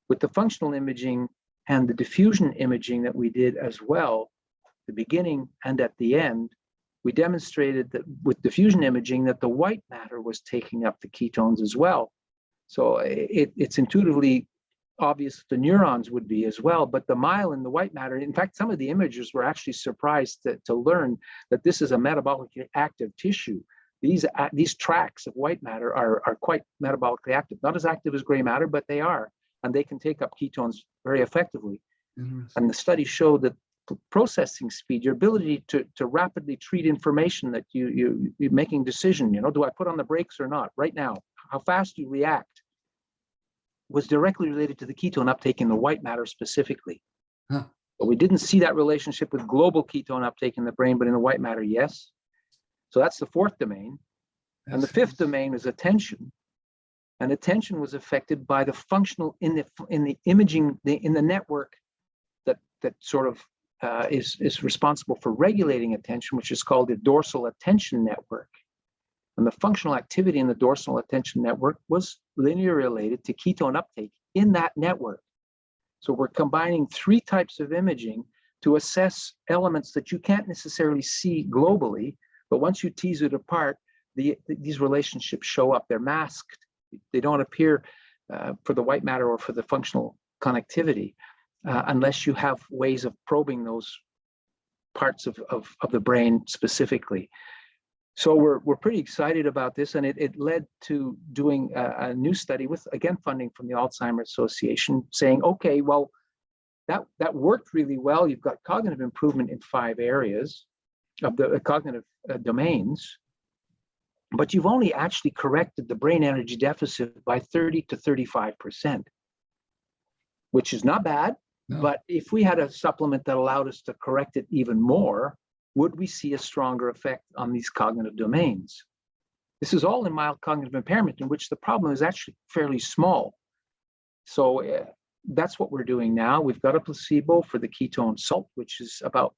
With the functional imaging and the diffusion imaging that we did as well, the beginning and at the end, we demonstrated that with diffusion imaging that the white matter was taking up the ketones as well. So it's intuitively obvious the neurons would be as well, but the myelin, the white matter, in fact, some of the imagers were actually surprised to learn that this is a metabolically active tissue. These tracks of white matter are quite metabolically active, not as active as gray matter, but they are, and they can take up ketones very effectively. And the study showed that processing speed, your ability to rapidly treat information that you're making decision, do I put on the brakes or not right now, how fast you react, was directly related to the ketone uptake in the white matter specifically. But we didn't see that relationship with global ketone uptake in the brain, but in the white matter, yes. So that's the fourth domain. And the fifth domain is attention. And attention was affected by the functional in the imaging, in the network that sort of is responsible for regulating attention, which is called the dorsal attention network. And the functional activity in the dorsal attention network was linearly related to ketone uptake in that network. So we're combining three types of imaging to assess elements that you can't necessarily see globally, but once you tease it apart, these relationships show up. They're masked. They don't appear for the white matter or for the functional connectivity unless you have ways of probing those parts of the brain specifically. So we're pretty excited about this, and it led to doing a new study with, again, funding from the Alzheimer Association, saying, okay, well, that worked really well. You've got cognitive improvement in 5 areas of the cognitive domains, but you've only actually corrected the brain energy deficit by 30 to 35%, which is not bad. No. But if we had a supplement that allowed us to correct it even more, would we see a stronger effect on these cognitive domains? This is all in mild cognitive impairment, in which the problem is actually fairly small. So that's what we're doing now. We've got a placebo for the ketone salt, which is about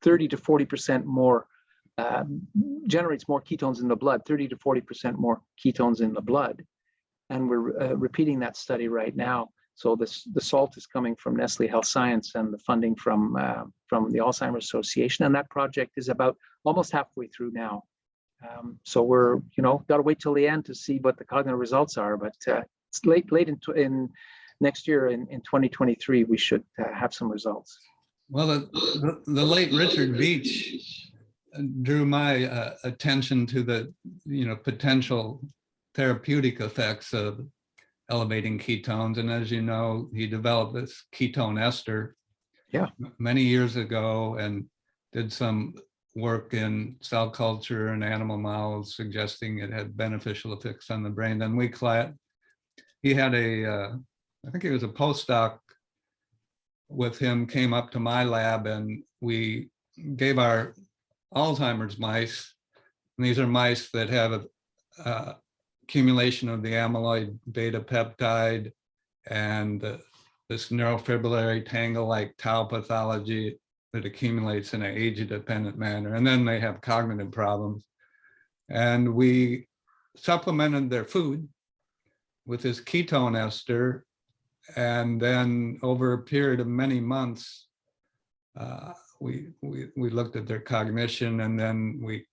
30 to 40% more, generates more ketones in the blood, 30 to 40% more ketones in the blood. And we're repeating that study right now. So the salt is coming from Nestle Health Science and the funding from the Alzheimer Association, and that project is about almost halfway through now. So we're got to wait till the end to see what the cognitive results are, but it's late in next year in 2023 we should have some results. Well, the late Richard Beach drew my attention to the potential therapeutic effects of elevating ketones, and as you know, he developed this ketone ester many years ago and did some work in cell culture and animal models suggesting it had beneficial effects on the brain. Then he had I think he was a postdoc with him, came up to my lab, and we gave our Alzheimer's mice, and these are mice that have accumulation of the amyloid beta peptide and this neurofibrillary tangle like tau pathology that accumulates in an age-dependent manner. And then they have cognitive problems. And we supplemented their food with this ketone ester. And then over a period of many months, we looked at their cognition, and then we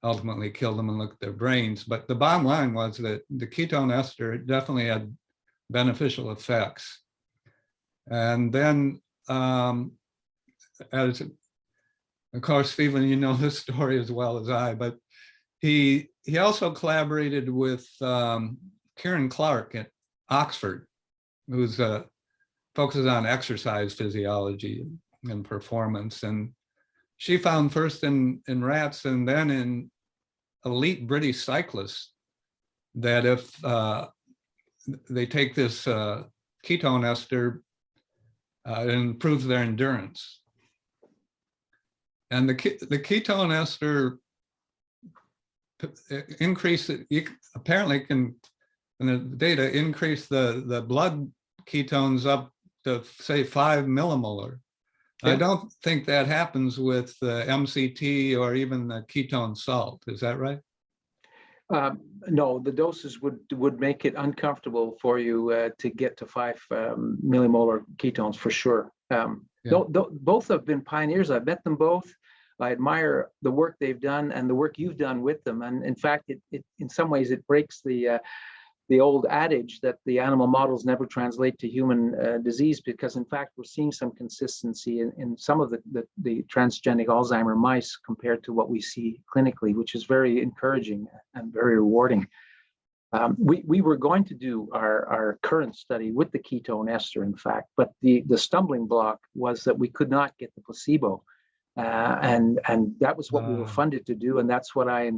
ultimately killed them and looked at their brains. But the bottom line was that the ketone ester definitely had beneficial effects. And then, as of course, Stephen, you know this story as well as I, but he also collaborated with Karen Clark at Oxford, who's focuses on exercise physiology and performance. And she found first in rats and then in elite British cyclists that if they take this ketone ester, it improves their endurance. And the ketone ester increase it. You apparently can, in the data, increase the blood ketones up to say 5 millimolar. Yeah. I don't think that happens with MCT or even the ketone salt. Is that right? No, the doses would make it uncomfortable for you to get to 5 millimolar ketones for sure. Both have been pioneers. I've met them both. I admire the work they've done and the work you've done with them. And in fact, it in some ways it breaks the old adage that the animal models never translate to human disease, because in fact, we're seeing some consistency in some of the transgenic Alzheimer mice compared to what we see clinically, which is very encouraging and very rewarding. We were going to do our current study with the ketone ester, in fact, but the stumbling block was that we could not get the placebo. And that was what we were funded to do, and that's what I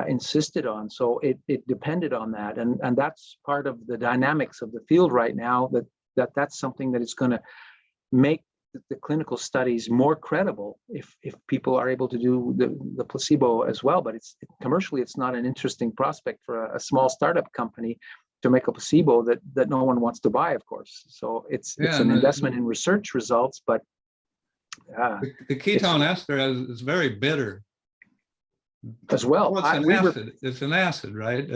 insisted on. So it depended on that, and that's part of the dynamics of the field right now. That's something that is going to make the clinical studies more credible if people are able to do the placebo as well. But commercially, it's not an interesting prospect for a small startup company to make a placebo that no one wants to buy, of course. So it's an investment in research results, but the ketone ester is very bitter as well. Well, it's an acid, right?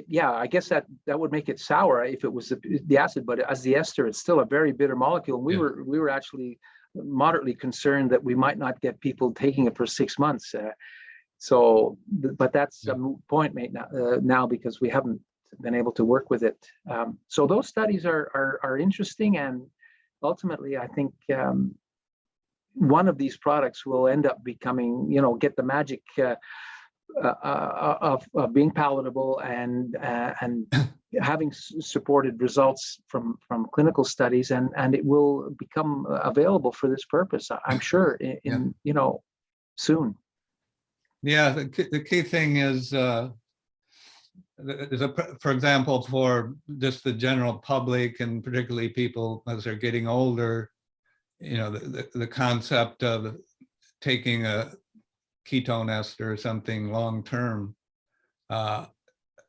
Yeah, I guess that would make it sour if it was the acid, but as the ester, it's still a very bitter molecule. And we were actually moderately concerned that we might not get people taking it for 6 months. But that's a moot point now because we haven't been able to work with it. So those studies are interesting, and ultimately, I think one of these products will end up becoming, get the magic of being palatable and having supported results from clinical studies, and it will become available for this purpose, I'm sure, soon. Yeah, the key thing is, for example, for just the general public and particularly people as they're getting older, the concept of taking a ketone ester or something long-term.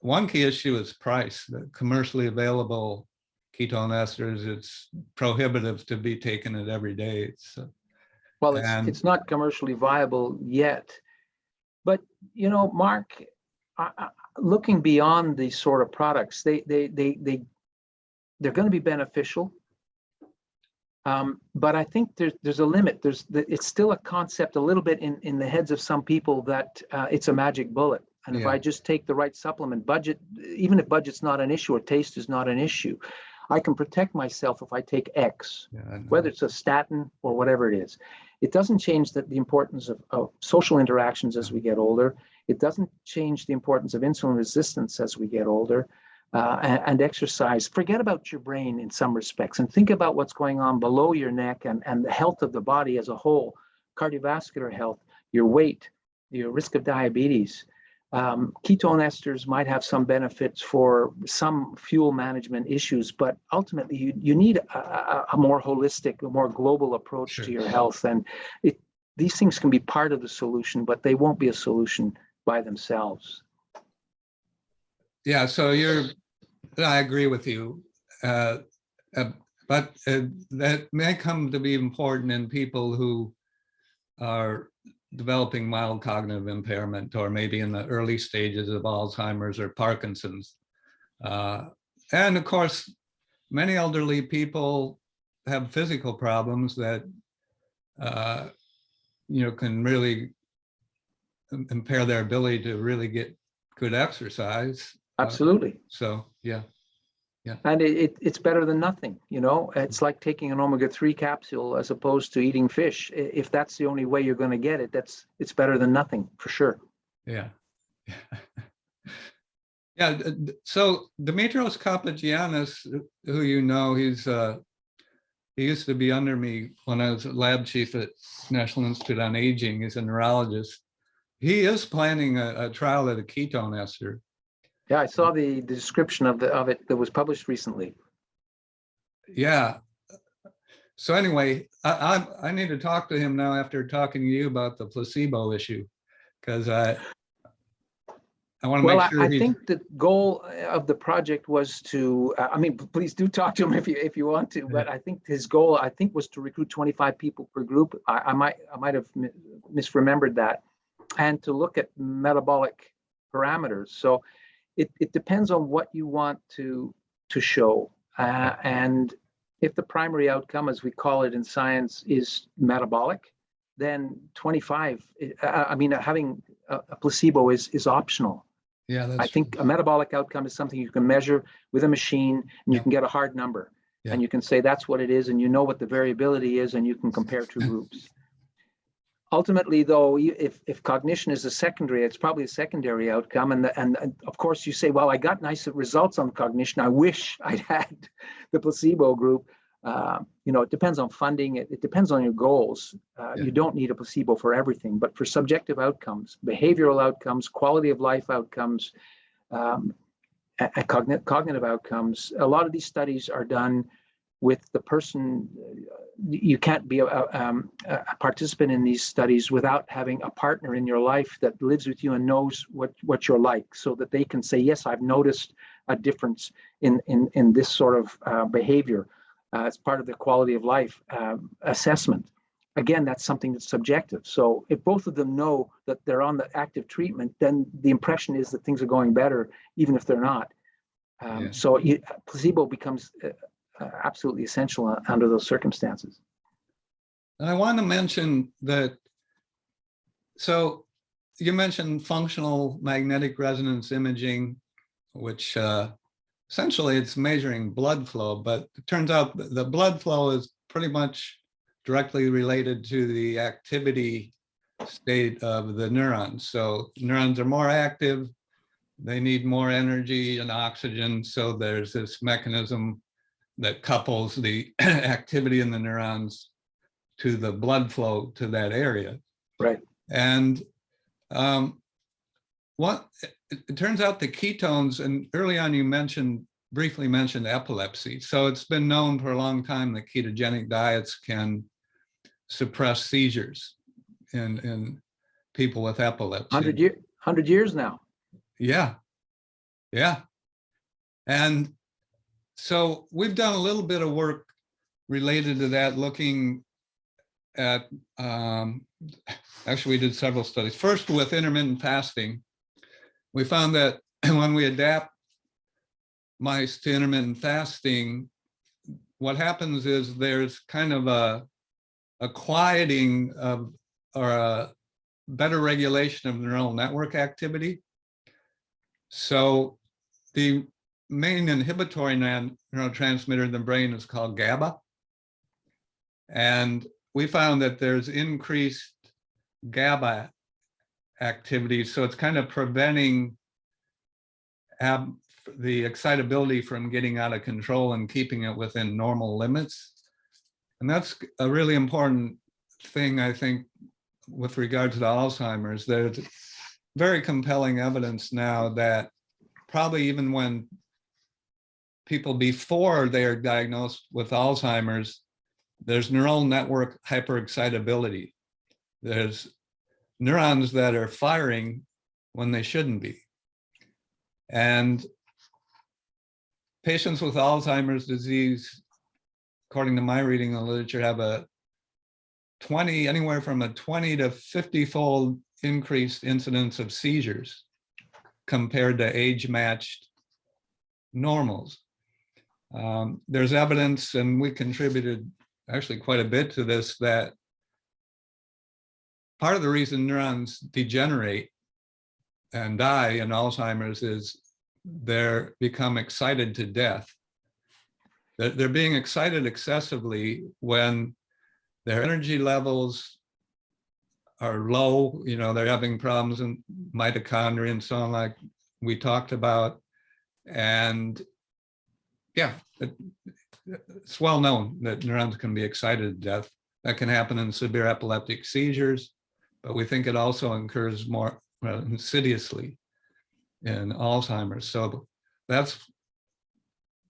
One key issue is price. The commercially available ketone esters, it's prohibitive to be taken it every day. Well, it's not commercially viable yet. But, Mark, looking beyond these sort of products, they're going to be beneficial. But I think there's a limit. It's still a concept a little bit in the heads of some people that it's a magic bullet. And if I just take the right supplement, even if budget's not an issue or taste is not an issue, I can protect myself if I take X, whether it's a statin or whatever it is. It doesn't change the importance of social interactions as we get older. It doesn't change the importance of insulin resistance as we get older. And exercise. Forget about your brain in some respects and think about what's going on below your neck and the health of the body as a whole, cardiovascular health, your weight, your risk of diabetes. Ketone esters might have some benefits for some fuel management issues, but ultimately you need a more holistic, a more global approach to your health. And these things can be part of the solution, but they won't be a solution by themselves. Yeah, so I agree with you, but that may come to be important in people who are developing mild cognitive impairment, or maybe in the early stages of Alzheimer's or Parkinson's. And of course, many elderly people have physical problems that can really impair their ability to really get good exercise. Absolutely. So yeah. And it's better than nothing. It's like taking an omega-3 capsule as opposed to eating fish. If that's the only way you're going to get it, it's better than nothing for sure. Yeah. Yeah. So Dimitrios Kapagiannis, who he used to be under me when I was lab chief at National Institute on Aging. He's a neurologist. He is planning a trial of the ketone ester. Yeah, I saw the description of it that was published recently. Yeah. So anyway, I need to talk to him now after talking to you about the placebo issue, Because I want to Well, make sure I think the goal of the project was to, I mean, please do talk to him if you want to, but I think his goal, I think, was to recruit 25 people per group. I might have misremembered that, and to look at metabolic parameters. So it depends on what you want to show. And if the primary outcome, as we call it in science, is metabolic, then 25, having a placebo is optional. Yeah, that's I think a metabolic outcome is something you can measure with a machine, and you can get a hard number, and you can say that's what it is, and you know what the variability is, and you can compare two groups. Ultimately, though, if cognition is a secondary, it's probably a secondary outcome, and of course you say, well, I got nice results on cognition. I wish I'd had the placebo group. It depends on funding. It depends on your goals. You don't need a placebo for everything, but for subjective outcomes, behavioral outcomes, quality of life outcomes, cognitive outcomes, a lot of these studies are done with the person. You can't be a participant in these studies without having a partner in your life that lives with you and knows what you're like, so that they can say, yes, I've noticed a difference in this sort of behavior. As part of the quality of life assessment. Again, that's something that's subjective. So if both of them know that they're on the active treatment, then the impression is that things are going better, even if they're not. So placebo becomes absolutely essential under those circumstances. And I want to mention that, so you mentioned functional magnetic resonance imaging, which essentially it's measuring blood flow, but it turns out the blood flow is pretty much directly related to the activity state of the neurons. So neurons are more active, they need more energy and oxygen. So there's this mechanism that couples the activity in the neurons to the blood flow to that area. Right. And it turns out the ketones, and early on you briefly mentioned epilepsy. So it's been known for a long time that ketogenic diets can suppress seizures in people with epilepsy. 100 years now. Yeah. And so we've done a little bit of work related to that, looking at, actually we did several studies. First, with intermittent fasting, we found that when we adapt mice to intermittent fasting, what happens is there's kind of a quieting of, or a better regulation of neural network activity. So the main inhibitory neurotransmitter in the brain is called GABA. And we found that there's increased GABA activity. So it's kind of preventing the excitability from getting out of control and keeping it within normal limits. And that's a really important thing, I think, with regard to the Alzheimer's. There's very compelling evidence now that probably even when people before they are diagnosed with Alzheimer's, there's neural network hyperexcitability. There's neurons that are firing when they shouldn't be. And patients with Alzheimer's disease, according to my reading of the literature, have anywhere from a 20 to 50-fold increased incidence of seizures compared to age-matched normals. There's evidence, and we contributed actually quite a bit to this, that part of the reason neurons degenerate and die in Alzheimer's is they're become excited to death. They're being excited excessively when their energy levels are low. They're having problems in mitochondria and so on, like we talked about. And yeah, it's well known that neurons can be excited to death. That can happen in severe epileptic seizures, but we think it also occurs more insidiously in Alzheimer's. So that's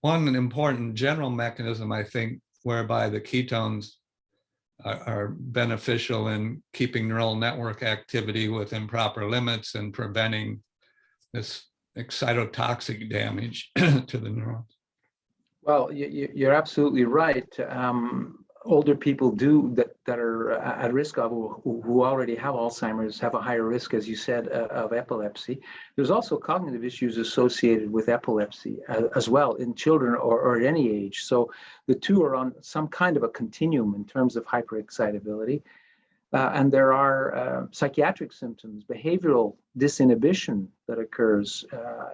one important general mechanism, I think, whereby the ketones are beneficial in keeping neural network activity within proper limits and preventing this excitotoxic damage to the neurons. Well, you're absolutely right. Older people that are at risk of, who already have Alzheimer's, have a higher risk, as you said, of epilepsy. There's also cognitive issues associated with epilepsy as well in children or at any age. So the two are on some kind of a continuum in terms of hyperexcitability. And there are psychiatric symptoms, behavioral disinhibition that occurs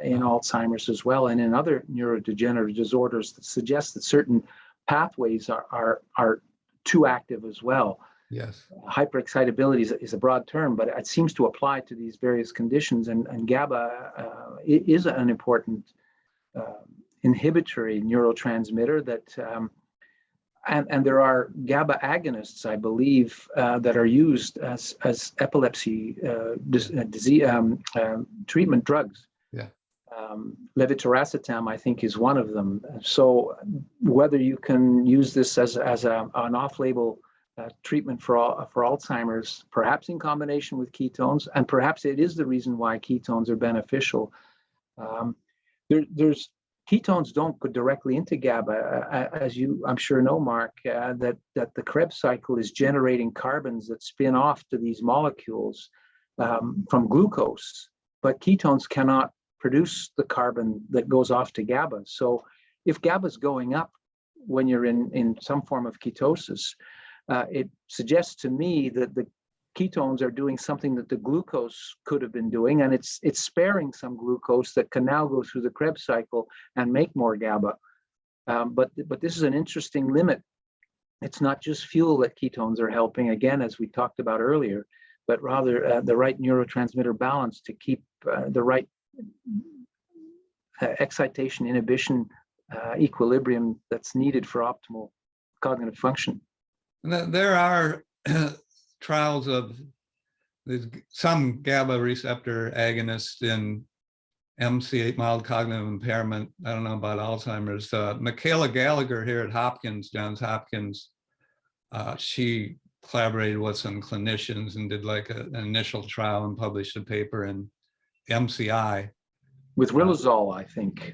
in Alzheimer's as well, and in other neurodegenerative disorders that suggest that certain pathways are too active as well. Yes. Hyperexcitability is a broad term, but it seems to apply to these various conditions, and GABA is an important inhibitory neurotransmitter that and there are GABA agonists, I believe, that are used as epilepsy disease treatment drugs. Yeah. Levetiracetam, I think, is one of them. So whether you can use this as an off-label treatment for Alzheimer's, perhaps in combination with ketones, and perhaps it is the reason why ketones are beneficial. There's ketones don't go directly into GABA, as you, I'm sure, know, Mark, that the Krebs cycle is generating carbons that spin off to these molecules from glucose, but ketones cannot produce the carbon that goes off to GABA. So if GABA is going up when you're in some form of ketosis, it suggests to me that the ketones are doing something that the glucose could have been doing, and it's sparing some glucose that can now go through the Krebs cycle and make more GABA. But this is an interesting limit. It's not just fuel that ketones are helping, again, as we talked about earlier, but rather the right neurotransmitter balance to keep the right excitation inhibition equilibrium that's needed for optimal cognitive function. There are trials of some GABA receptor agonists in MC8, mild cognitive impairment. I don't know about Alzheimer's. Michaela Gallagher here at Johns Hopkins, she collaborated with some clinicians and did like an initial trial and published a paper in MCI. With riluzole, I think,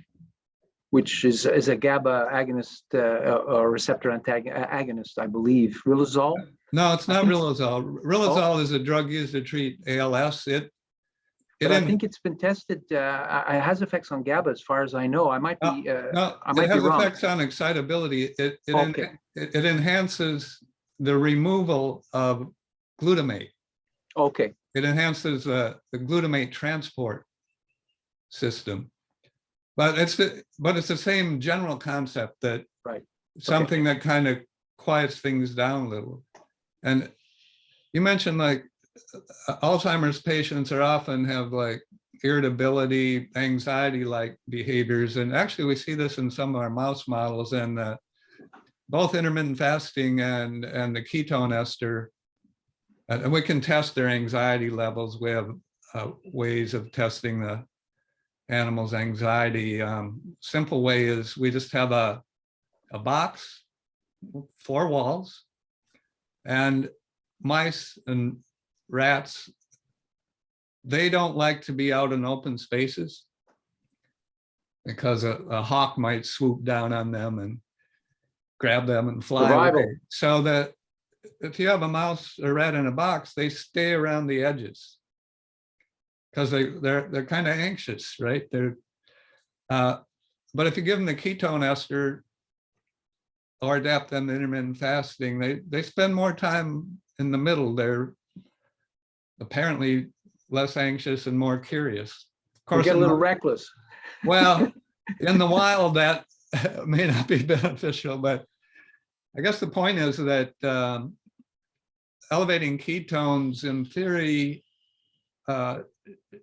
which is a GABA agonist or receptor agonist, I believe. Riluzole? No, it's not riluzole. Riluzole is a drug used to treat ALS. I think it's been tested. It has effects on GABA, as far as I know. I might be. No, it has effects on excitability. It enhances the removal of glutamate. Okay. It enhances the glutamate transport system, but it's the same general concept that something that kind of quiets things down a little. And you mentioned like Alzheimer's patients are often have like irritability, anxiety-like behaviors, and actually we see this in some of our mouse models, and both intermittent fasting and the ketone ester, and we can test their anxiety levels. We have ways of testing the animal's anxiety. Simple way is we just have a box, 4 walls, and mice and rats, they don't like to be out in open spaces because a hawk might swoop down on them and grab them and fly away. So that if you have a mouse or rat in a box, they stay around the edges because they're kind of anxious, right? But if you give them the ketone ester or adapt them to intermittent fasting, they spend more time in the middle. They're apparently less anxious and more curious. Of course, get a little reckless. Well, in the wild, that may not be beneficial, but I guess the point is that elevating ketones, in theory,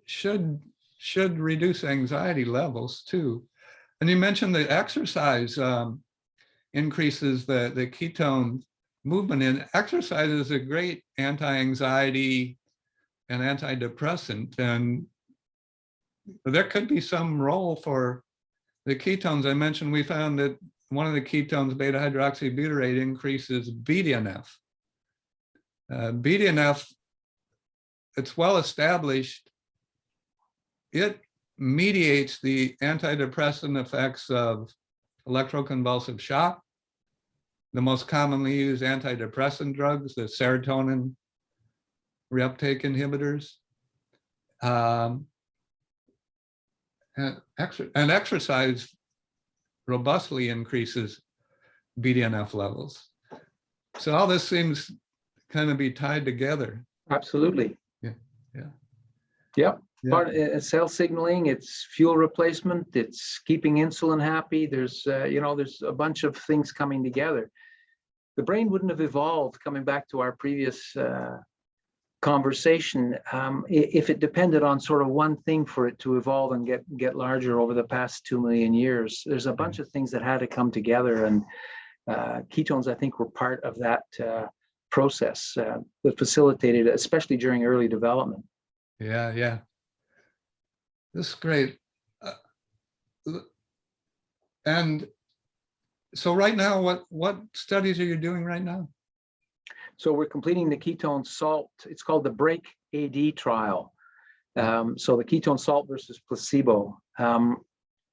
should reduce anxiety levels too. And you mentioned the exercise increases the ketone movement. And exercise is a great anti-anxiety and antidepressant, and there could be some role for the ketones. I mentioned we found that one of the ketones, beta hydroxybutyrate, increases BDNF, BDNF, it's well established, it mediates the antidepressant effects of electroconvulsive shock. The most commonly used antidepressant drugs, the serotonin reuptake inhibitors. And exercise robustly increases BDNF levels. So all this seems kind of be tied together. Absolutely. Yeah. Yep. Part cell signaling, it's fuel replacement, it's keeping insulin happy. There's there's a bunch of things coming together. The brain wouldn't have evolved, coming back to our previous conversation, if it depended on sort of one thing for it to evolve and get larger over the past 2 million years. There's a bunch of things that had to come together, and ketones, I think, were part of that process that facilitated it, especially during early development. Yeah. This is great. And so right now, what studies are you doing right now? So we're completing the ketone salt. It's called the BREAK-AD trial. So the ketone salt versus placebo.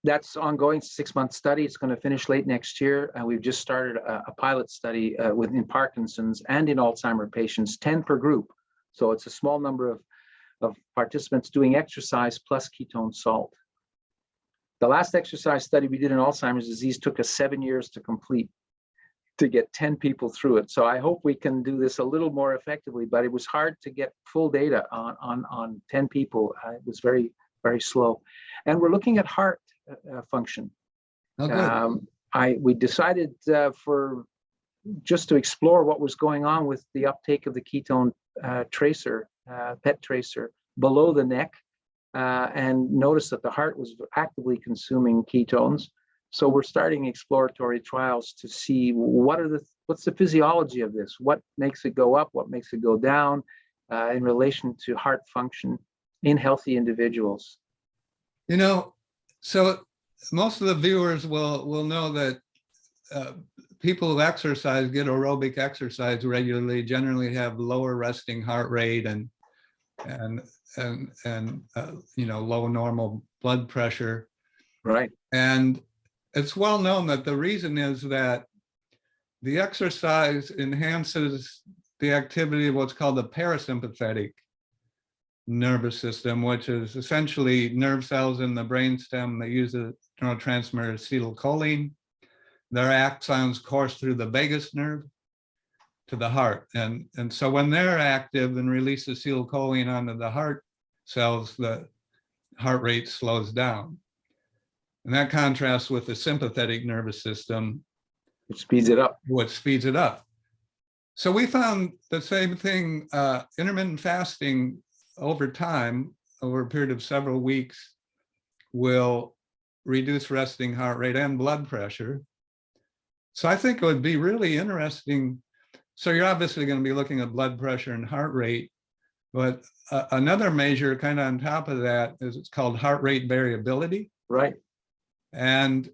That's ongoing, 6-month study. It's going to finish late next year. And we've just started a pilot study in Parkinson's and in Alzheimer patients, 10 per group. So it's a small number of participants doing exercise plus ketone salt. The last exercise study we did in Alzheimer's disease took us 7 years to complete, to get 10 people through it. So I hope we can do this a little more effectively, but it was hard to get full data on 10 people. It was very, very slow. And we're looking at heart function. Oh, good. We decided for just to explore what was going on with the uptake of the ketone tracer, PET tracer, below the neck, and noticed that the heart was actively consuming ketones. So we're starting exploratory trials to see what's the physiology of this, what makes it go up, what makes it go down in relation to heart function in healthy individuals. So most of the viewers will know that people who exercise, get aerobic exercise regularly, generally have lower resting heart rate and low normal blood pressure. Right. And it's well known that the reason is that the exercise enhances the activity of what's called the parasympathetic nervous system, which is essentially nerve cells in the brainstem that use the neurotransmitter acetylcholine. Their axons course through the vagus nerve to the heart. And so when they're active and release acetylcholine onto the heart cells, the heart rate slows down. And that contrasts with the sympathetic nervous system, which speeds it up. So we found the same thing, intermittent fasting over time, over a period of several weeks, will reduce resting heart rate and blood pressure. So I think it would be really interesting. So you're obviously going to be looking at blood pressure and heart rate, but another measure kind of on top of that is it's called heart rate variability. Right. And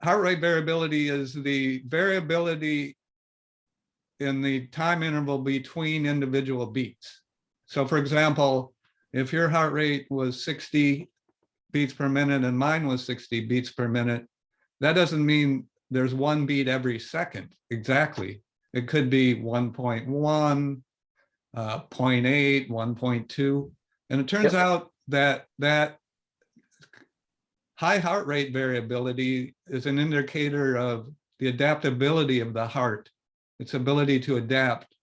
heart rate variability is the variability in the time interval between individual beats. So for example, if your heart rate was 60 beats per minute and mine was 60 beats per minute, that doesn't mean there's one beat every second exactly. It could be 1.1, 0.8, 1.2. And it turns out that high heart rate variability is an indicator of the adaptability of the heart, its ability to adapt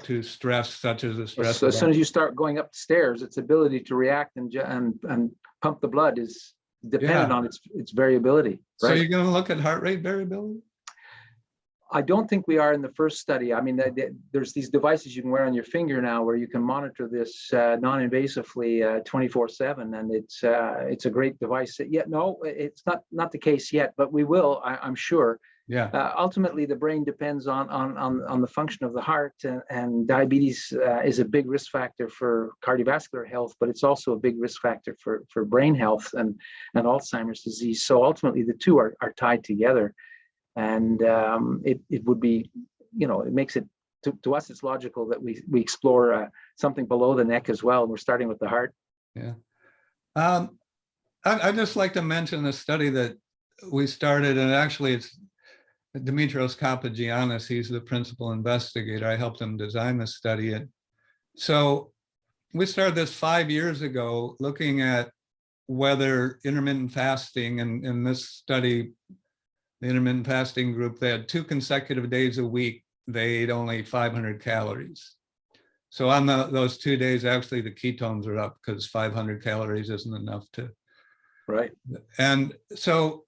to stress such as a stress. So as soon as you start going up the stairs, its ability to react and pump the blood is dependent on its variability. Right? So you're going to look at heart rate variability? I don't think we are in the first study. I mean, there's these devices you can wear on your finger now where you can monitor this non-invasively 24/7, and it's a great device. Yet, no, it's not the case yet, but we will, I'm sure. Yeah. Ultimately, the brain depends on the function of the heart, and diabetes is a big risk factor for cardiovascular health, but it's also a big risk factor for brain health and Alzheimer's disease. So ultimately, the two are tied together. And it would be it makes it, to us, it's logical that we explore something below the neck as well. And we're starting with the heart. Yeah. I'd just like to mention a study that we started, and actually it's Dimitrios Kapagiannis. He's the principal investigator. I helped him design the study. And so we started this 5 years ago, looking at whether intermittent fasting, and in this study, the intermittent fasting group, they had 2 consecutive days a week. They ate only 500 calories. So on those 2 days, actually the ketones are up because 500 calories isn't enough to. Right. And so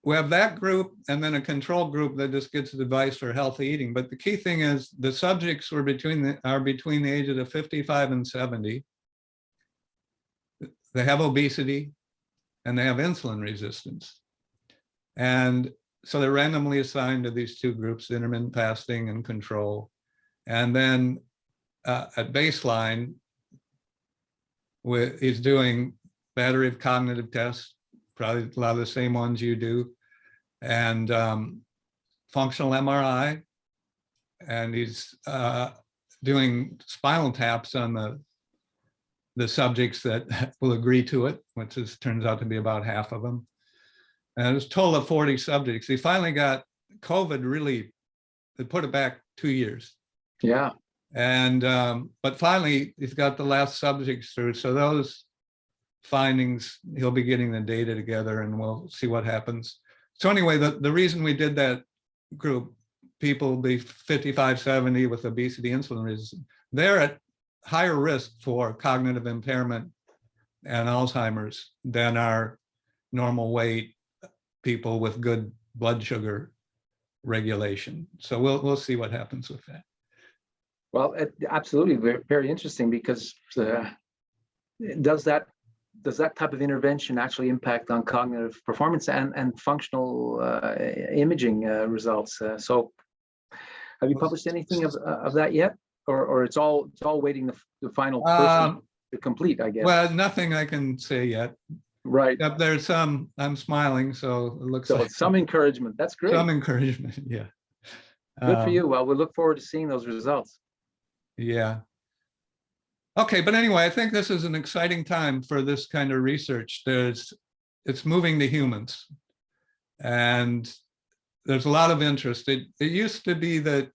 we have that group and then a control group that just gets advice for healthy eating. But the key thing is the subjects are between the ages of 55 and 70. They have obesity and they have insulin resistance. And so they're randomly assigned to these 2 groups, intermittent fasting and control. And then at baseline, he's doing battery of cognitive tests, probably a lot of the same ones you do, and functional MRI. And he's doing spinal taps on the subjects that will agree to it, which turns out to be about half of them. And it was a total of 40 subjects. He finally got COVID, really, they put it back 2 years. Yeah. And, but finally, he's got the last subjects through. So those findings, he'll be getting the data together and we'll see what happens. So anyway, the reason we did that group, people be 55, 70 with obesity, insulin resistance, they're at higher risk for cognitive impairment and Alzheimer's than our normal weight people with good blood sugar regulation. So we'll see what happens with that. Well, absolutely, very, very interesting, because does that type of intervention actually impact on cognitive performance and functional imaging results? So, have you published anything of that yet, or it's all waiting the final person to complete, I guess? Well, nothing I can say yet. Right. There's some. I'm smiling, so it looks so like some encouragement. That's great. Some encouragement, yeah. Good for you. Well, we look forward to seeing those results. Yeah. Okay, but anyway, I think this is an exciting time for this kind of research. It's moving to humans, and there's a lot of interest. It used to be that it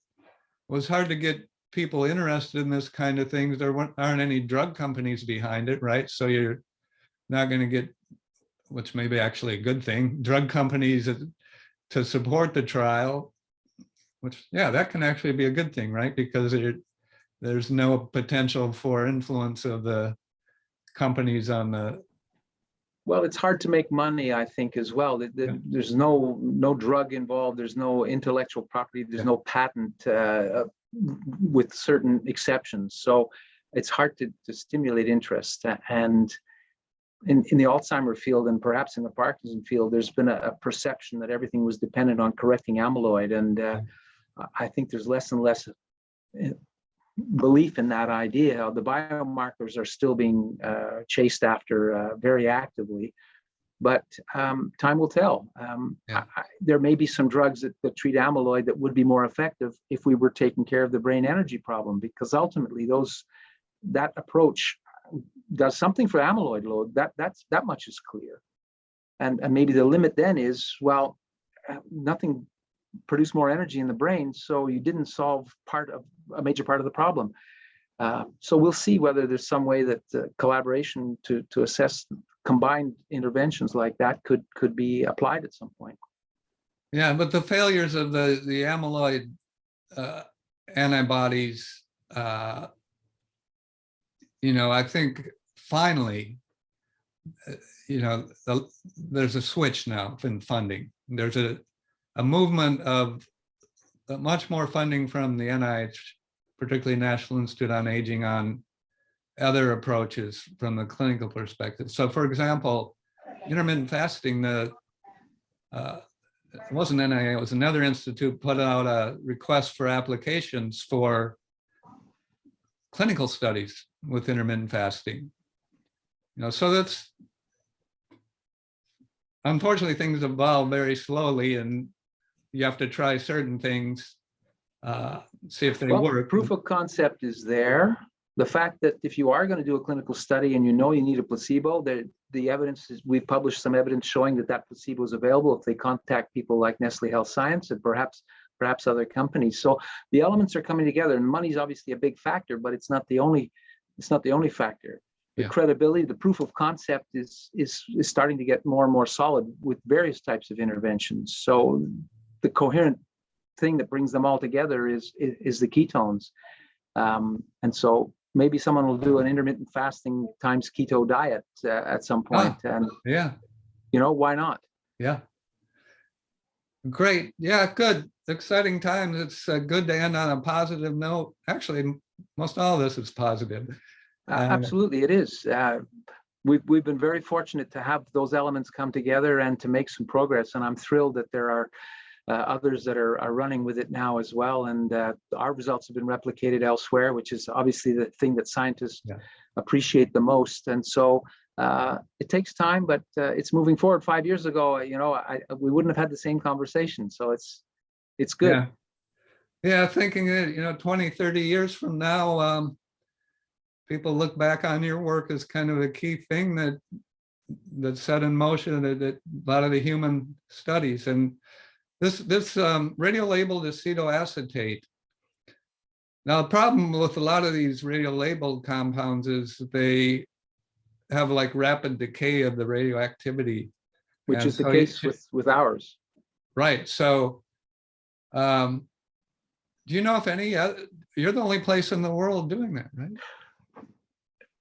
was hard to get people interested in this kind of things. There aren't any drug companies behind it, right? So you're not going to get, which may be actually a good thing, drug companies to support the trial, which, yeah, that can actually be a good thing, right? Because there's no potential for influence of the companies on the. Well, it's hard to make money, I think, as well. There's no drug involved. There's no intellectual property. There's no patent, with certain exceptions. So it's hard to stimulate interest. And in the Alzheimer field, and perhaps in the Parkinson field, there's been a perception that everything was dependent on correcting amyloid. And I think there's less and less belief in that idea. The biomarkers are still being chased after very actively, but time will tell. There may be some drugs that treat amyloid that would be more effective if we were taking care of the brain energy problem, because ultimately that approach does something for amyloid load. That much is clear, and maybe the limit then is, well, nothing produce more energy in the brain, so you didn't solve a major part of the problem. So we'll see whether there's some way that collaboration to assess combined interventions like that could be applied at some point. Yeah, but the failures of the amyloid antibodies, I think finally, there's a switch now in funding. There's a movement of much more funding from the NIH, particularly National Institute on Aging, on other approaches from the clinical perspective. So for example, intermittent fasting, it wasn't NIH, it was another institute, put out a request for applications for clinical studies with intermittent fasting. So that's, unfortunately, things evolve very slowly, and you have to try certain things, see if they Well, work. proof of concept is there. The fact that if you are going to do a clinical study and you know you need a placebo, the evidence is, we've published some evidence showing that that placebo is available if they contact people like Nestle Health Science and perhaps other companies. So the elements are coming together, and money is obviously a big factor, but it's not the only factor. The Yeah. credibility, the proof of concept is starting to get more and more solid with various types of interventions. So the coherent thing that brings them all together is the ketones. And so maybe someone will do an intermittent fasting times keto diet at some point. And, Yeah. why not? Yeah. Great. Yeah, good. Exciting times. It's good to end on a positive note. Actually, most all of this is positive. Absolutely, it is. We've been very fortunate to have those elements come together and to make some progress. And I'm thrilled that there are others that are running with it now as well. And our results have been replicated elsewhere, which is obviously the thing that scientists appreciate the most. And so it takes time, but it's moving forward. 5 years ago, we wouldn't have had the same conversation. So it's good. Yeah, thinking that, 20, 30 years from now, people look back on your work as kind of a key thing that set in motion that a lot of the human studies. And this radio-labeled acetoacetate. Now, the problem with a lot of these radio-labeled compounds is they have like rapid decay of the radioactivity. Which and is the so case with ours. Right. So do you know if any other, you're the only place in the world doing that, right?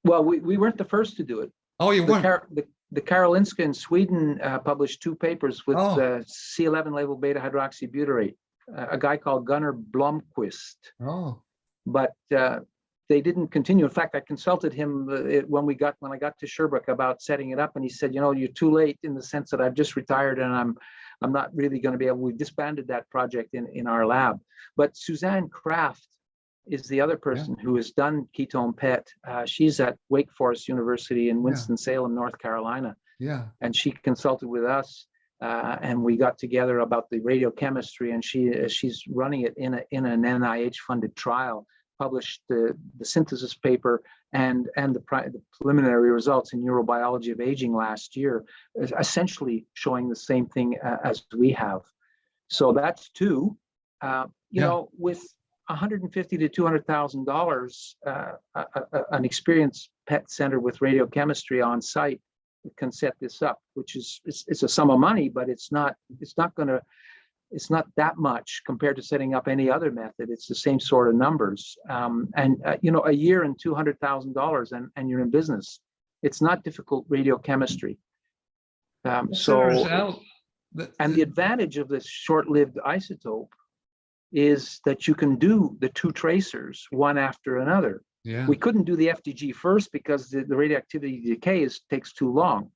Well, we weren't the first to do it. Oh, you weren't? The Karolinska in Sweden published 2 papers with C11 labeled beta hydroxybutyrate, a guy called Gunnar Blomqvist. Oh. But they didn't continue. In fact, I consulted him when I got to Sherbrooke about setting it up, and he said, you're too late in the sense that I've just retired and I'm not really going to be able. We disbanded that project in our lab. But Suzanne Kraft is the other person who has done ketone PET. She's at Wake Forest University in Winston-Salem, North Carolina. Yeah. And she consulted with us, and we got together about the radiochemistry, and she's running it in an NIH-funded trial, published the synthesis paper and the preliminary results in neurobiology of aging last year, essentially showing the same thing as we have. So that's 2. With $150,000 to $200,000, an experienced PET center with radiochemistry on site can set this up, which is it's a sum of money, but it's not that much compared to setting up any other method. It's the same sort of numbers, a year and $200,000, and you're in business. It's not difficult radiochemistry. And the advantage of this short-lived isotope is that you can do the 2 tracers one after another. Yeah. We couldn't do the FDG first because the radioactivity decay takes too long,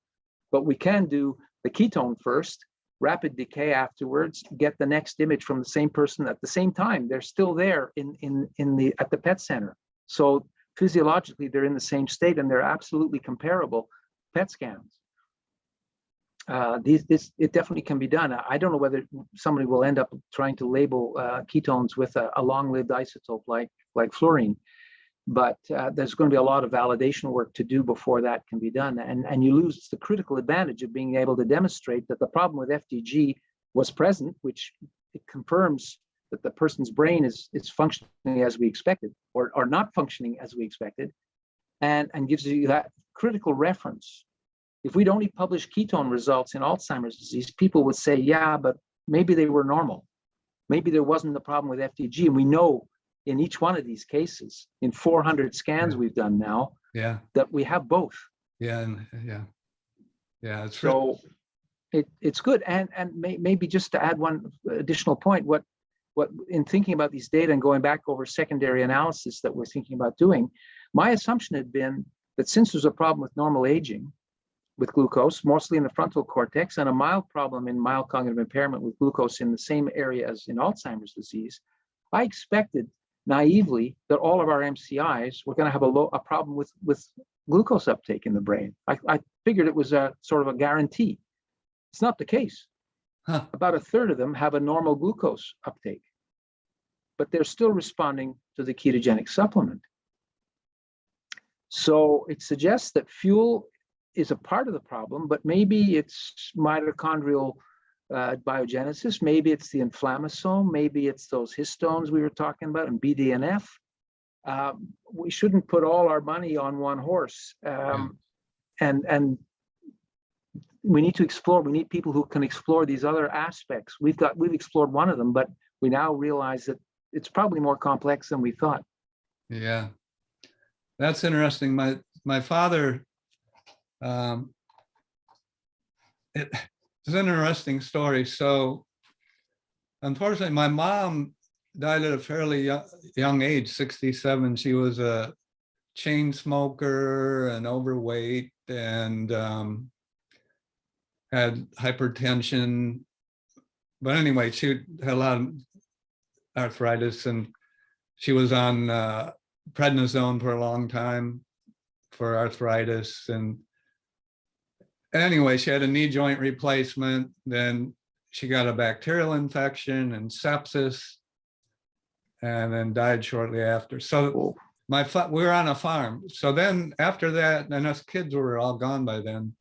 but we can do the ketone first, rapid decay afterwards, get the next image from the same person at the same time. They're still there at the PET center. So physiologically, they're in the same state, and they're absolutely comparable PET scans. It definitely can be done. I don't know whether somebody will end up trying to label ketones with a long-lived isotope like fluorine, but there's going to be a lot of validation work to do before that can be done. And you lose the critical advantage of being able to demonstrate that the problem with FDG was present, which it confirms that the person's brain is functioning as we expected, or not functioning as we expected, and gives you that critical reference. If we'd only published ketone results in Alzheimer's disease, people would say, yeah, but maybe they were normal. Maybe there wasn't the problem with FDG. And we know in each one of these cases, in 400 scans we've done now, that we have both. It's so it's good. And maybe just to add one additional point, what in thinking about these data and going back over secondary analysis that we're thinking about doing, my assumption had been that since there's a problem with normal aging, with glucose, mostly in the frontal cortex, and a mild problem in mild cognitive impairment with glucose in the same area as in Alzheimer's disease, I expected naively that all of our MCIs were going to have a problem with glucose uptake in the brain. I figured it was a sort of a guarantee. It's not the case. Huh. About a third of them have a normal glucose uptake, but they're still responding to the ketogenic supplement. So it suggests that fuel is a part of the problem, but maybe it's mitochondrial biogenesis, maybe it's the inflammasome, maybe it's those histones we were talking about and BDNF. We shouldn't put all our money on one horse. And we need to explore. We need people who can explore these other aspects. We've explored one of them, but we now realize that it's probably more complex than we thought. Yeah, that's interesting. My father, it's an interesting story. So unfortunately, my mom died at a fairly young age, 67. She was a chain smoker and overweight and had hypertension. But anyway, she had a lot of arthritis, and she was on prednisone for a long time for arthritis. And anyway, she had a knee joint replacement. Then she got a bacterial infection and sepsis, and then died shortly after. So we were on a farm. So then after that, and us kids were all gone by then.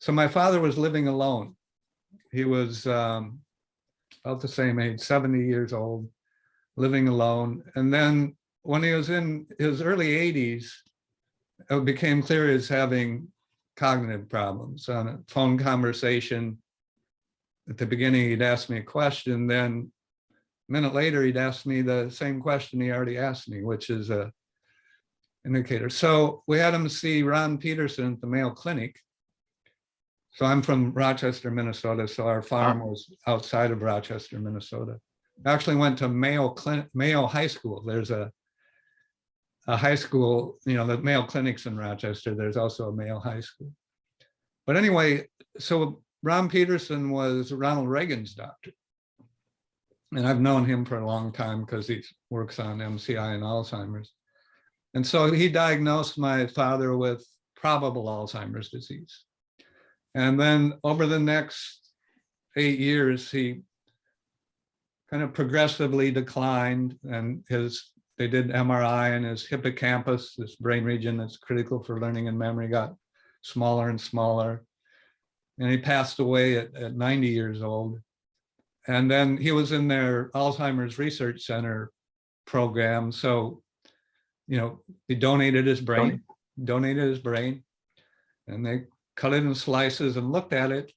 So my father was living alone. He was about the same age, 70 years old, living alone. And then when he was in his early 80s, it became clear he was having cognitive problems. On a phone conversation, at the beginning, he'd ask me a question. Then a minute later, he'd ask me the same question he already asked me, which is a indicator. So we had him see Ron Peterson at the Mayo Clinic. So I'm from Rochester, Minnesota. So our farm was outside of Rochester, Minnesota. I actually went to Mayo High School. There's a high school, the Mayo Clinic's in Rochester. There's also a Mayo High School. But anyway, so Ron Peterson was Ronald Reagan's doctor. And I've known him for a long time because he works on MCI and Alzheimer's. And so he diagnosed my father with probable Alzheimer's disease. And then over the next 8 years, he kind of progressively declined, and they did MRI, and his hippocampus, this brain region that's critical for learning and memory, got smaller and smaller. And he passed away at 90 years old. And then he was in their Alzheimer's Research Center program. So, he donated his brain, and they cut it in slices and looked at it.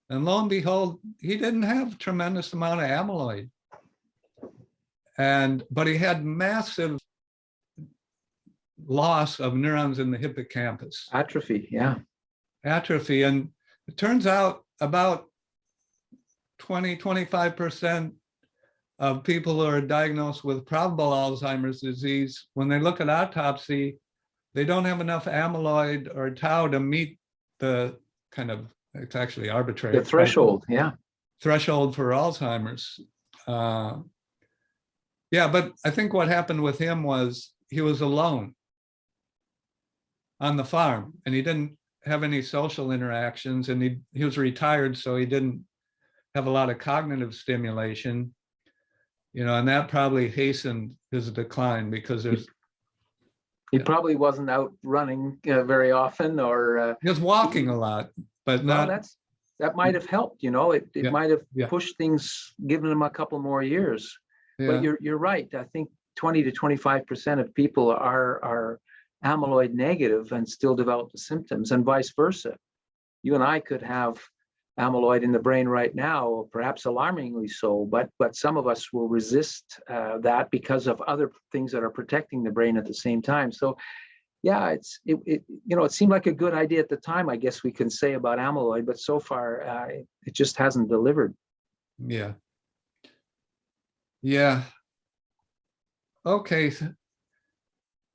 And lo and behold, he didn't have a tremendous amount of amyloid. But he had massive loss of neurons in the hippocampus. Atrophy, yeah. Atrophy. And it turns out about 25% of people who are diagnosed with probable Alzheimer's disease, when they look at autopsy, they don't have enough amyloid or tau to meet the it's actually arbitrary. The threshold, yeah. Threshold for Alzheimer's. Yeah, but I think what happened with him was he was alone on the farm, and he didn't have any social interactions, and he was retired, so he didn't have a lot of cognitive stimulation, and that probably hastened his decline because he probably wasn't out running very often, or he was walking a lot, but that might have helped. It might have pushed things, given him a couple more years. Yeah. But you're right. I think 20 to 25% of people are amyloid negative and still develop the symptoms, and vice versa. You and I could have amyloid in the brain right now, perhaps alarmingly so, but some of us will resist that because of other things that are protecting the brain at the same time. So yeah, it seemed like a good idea at the time, I guess we can say, about amyloid, but so far it just hasn't delivered. Yeah. Okay.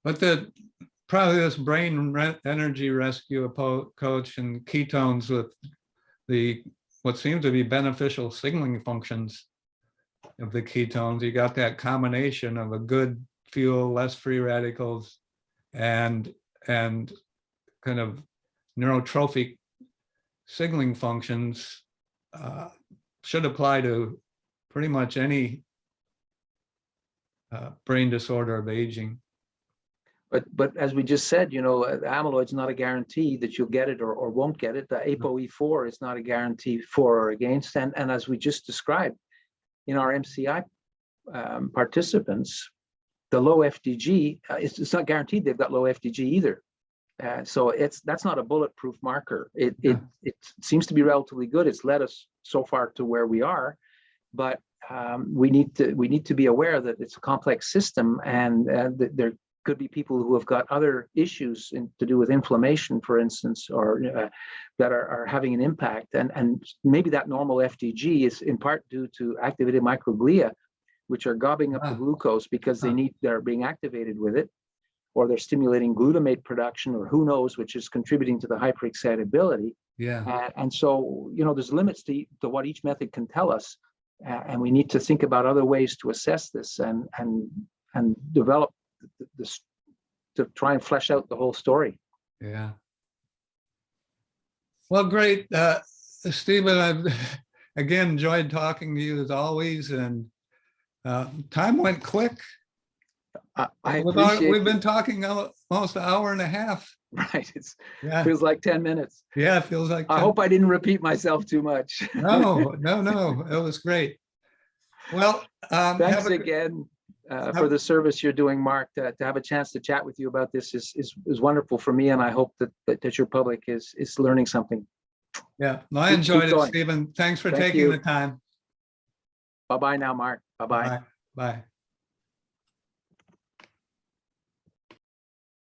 But probably this brain energy rescue approach and ketones with what seems to be beneficial signaling functions of the ketones, you got that combination of a good fuel, less free radicals, and kind of neurotrophic signaling functions. should apply to pretty much any brain disorder of aging. But as we just said, amyloid's not a guarantee that you'll get it or won't get it. The ApoE4 is not a guarantee for or against. And as we just described, in our MCI participants, the low FDG, it's not guaranteed they've got low FDG either. So that's not a bulletproof marker. It seems to be relatively good. It's led us so far to where we are, but we need to be aware that it's a complex system, and that there could be people who have got other issues to do with inflammation, for instance, or that are having an impact. And maybe that normal FDG is in part due to activated microglia, which are gobbing up the glucose because they're being activated with it, or they're stimulating glutamate production, or who knows, which is contributing to the hyperexcitability. Yeah. And so, there's limits to what each method can tell us. And we need to think about other ways to assess this and develop this to try and flesh out the whole story. Yeah. Well, great. Stephen, I've again enjoyed talking to you as always, and time went quick. We've been talking almost an hour and a half. Right. It feels like 10 minutes. Yeah, it feels like 10. I hope I didn't repeat myself too much. No. It was great. Well, thanks again for the service you're doing, Mark. To have a chance to chat with you about this is wonderful for me, and I hope that your public is learning something. Yeah, I enjoyed it, Stephen. Thanks for taking the time. Bye-bye now, Mark. Bye-bye. Bye.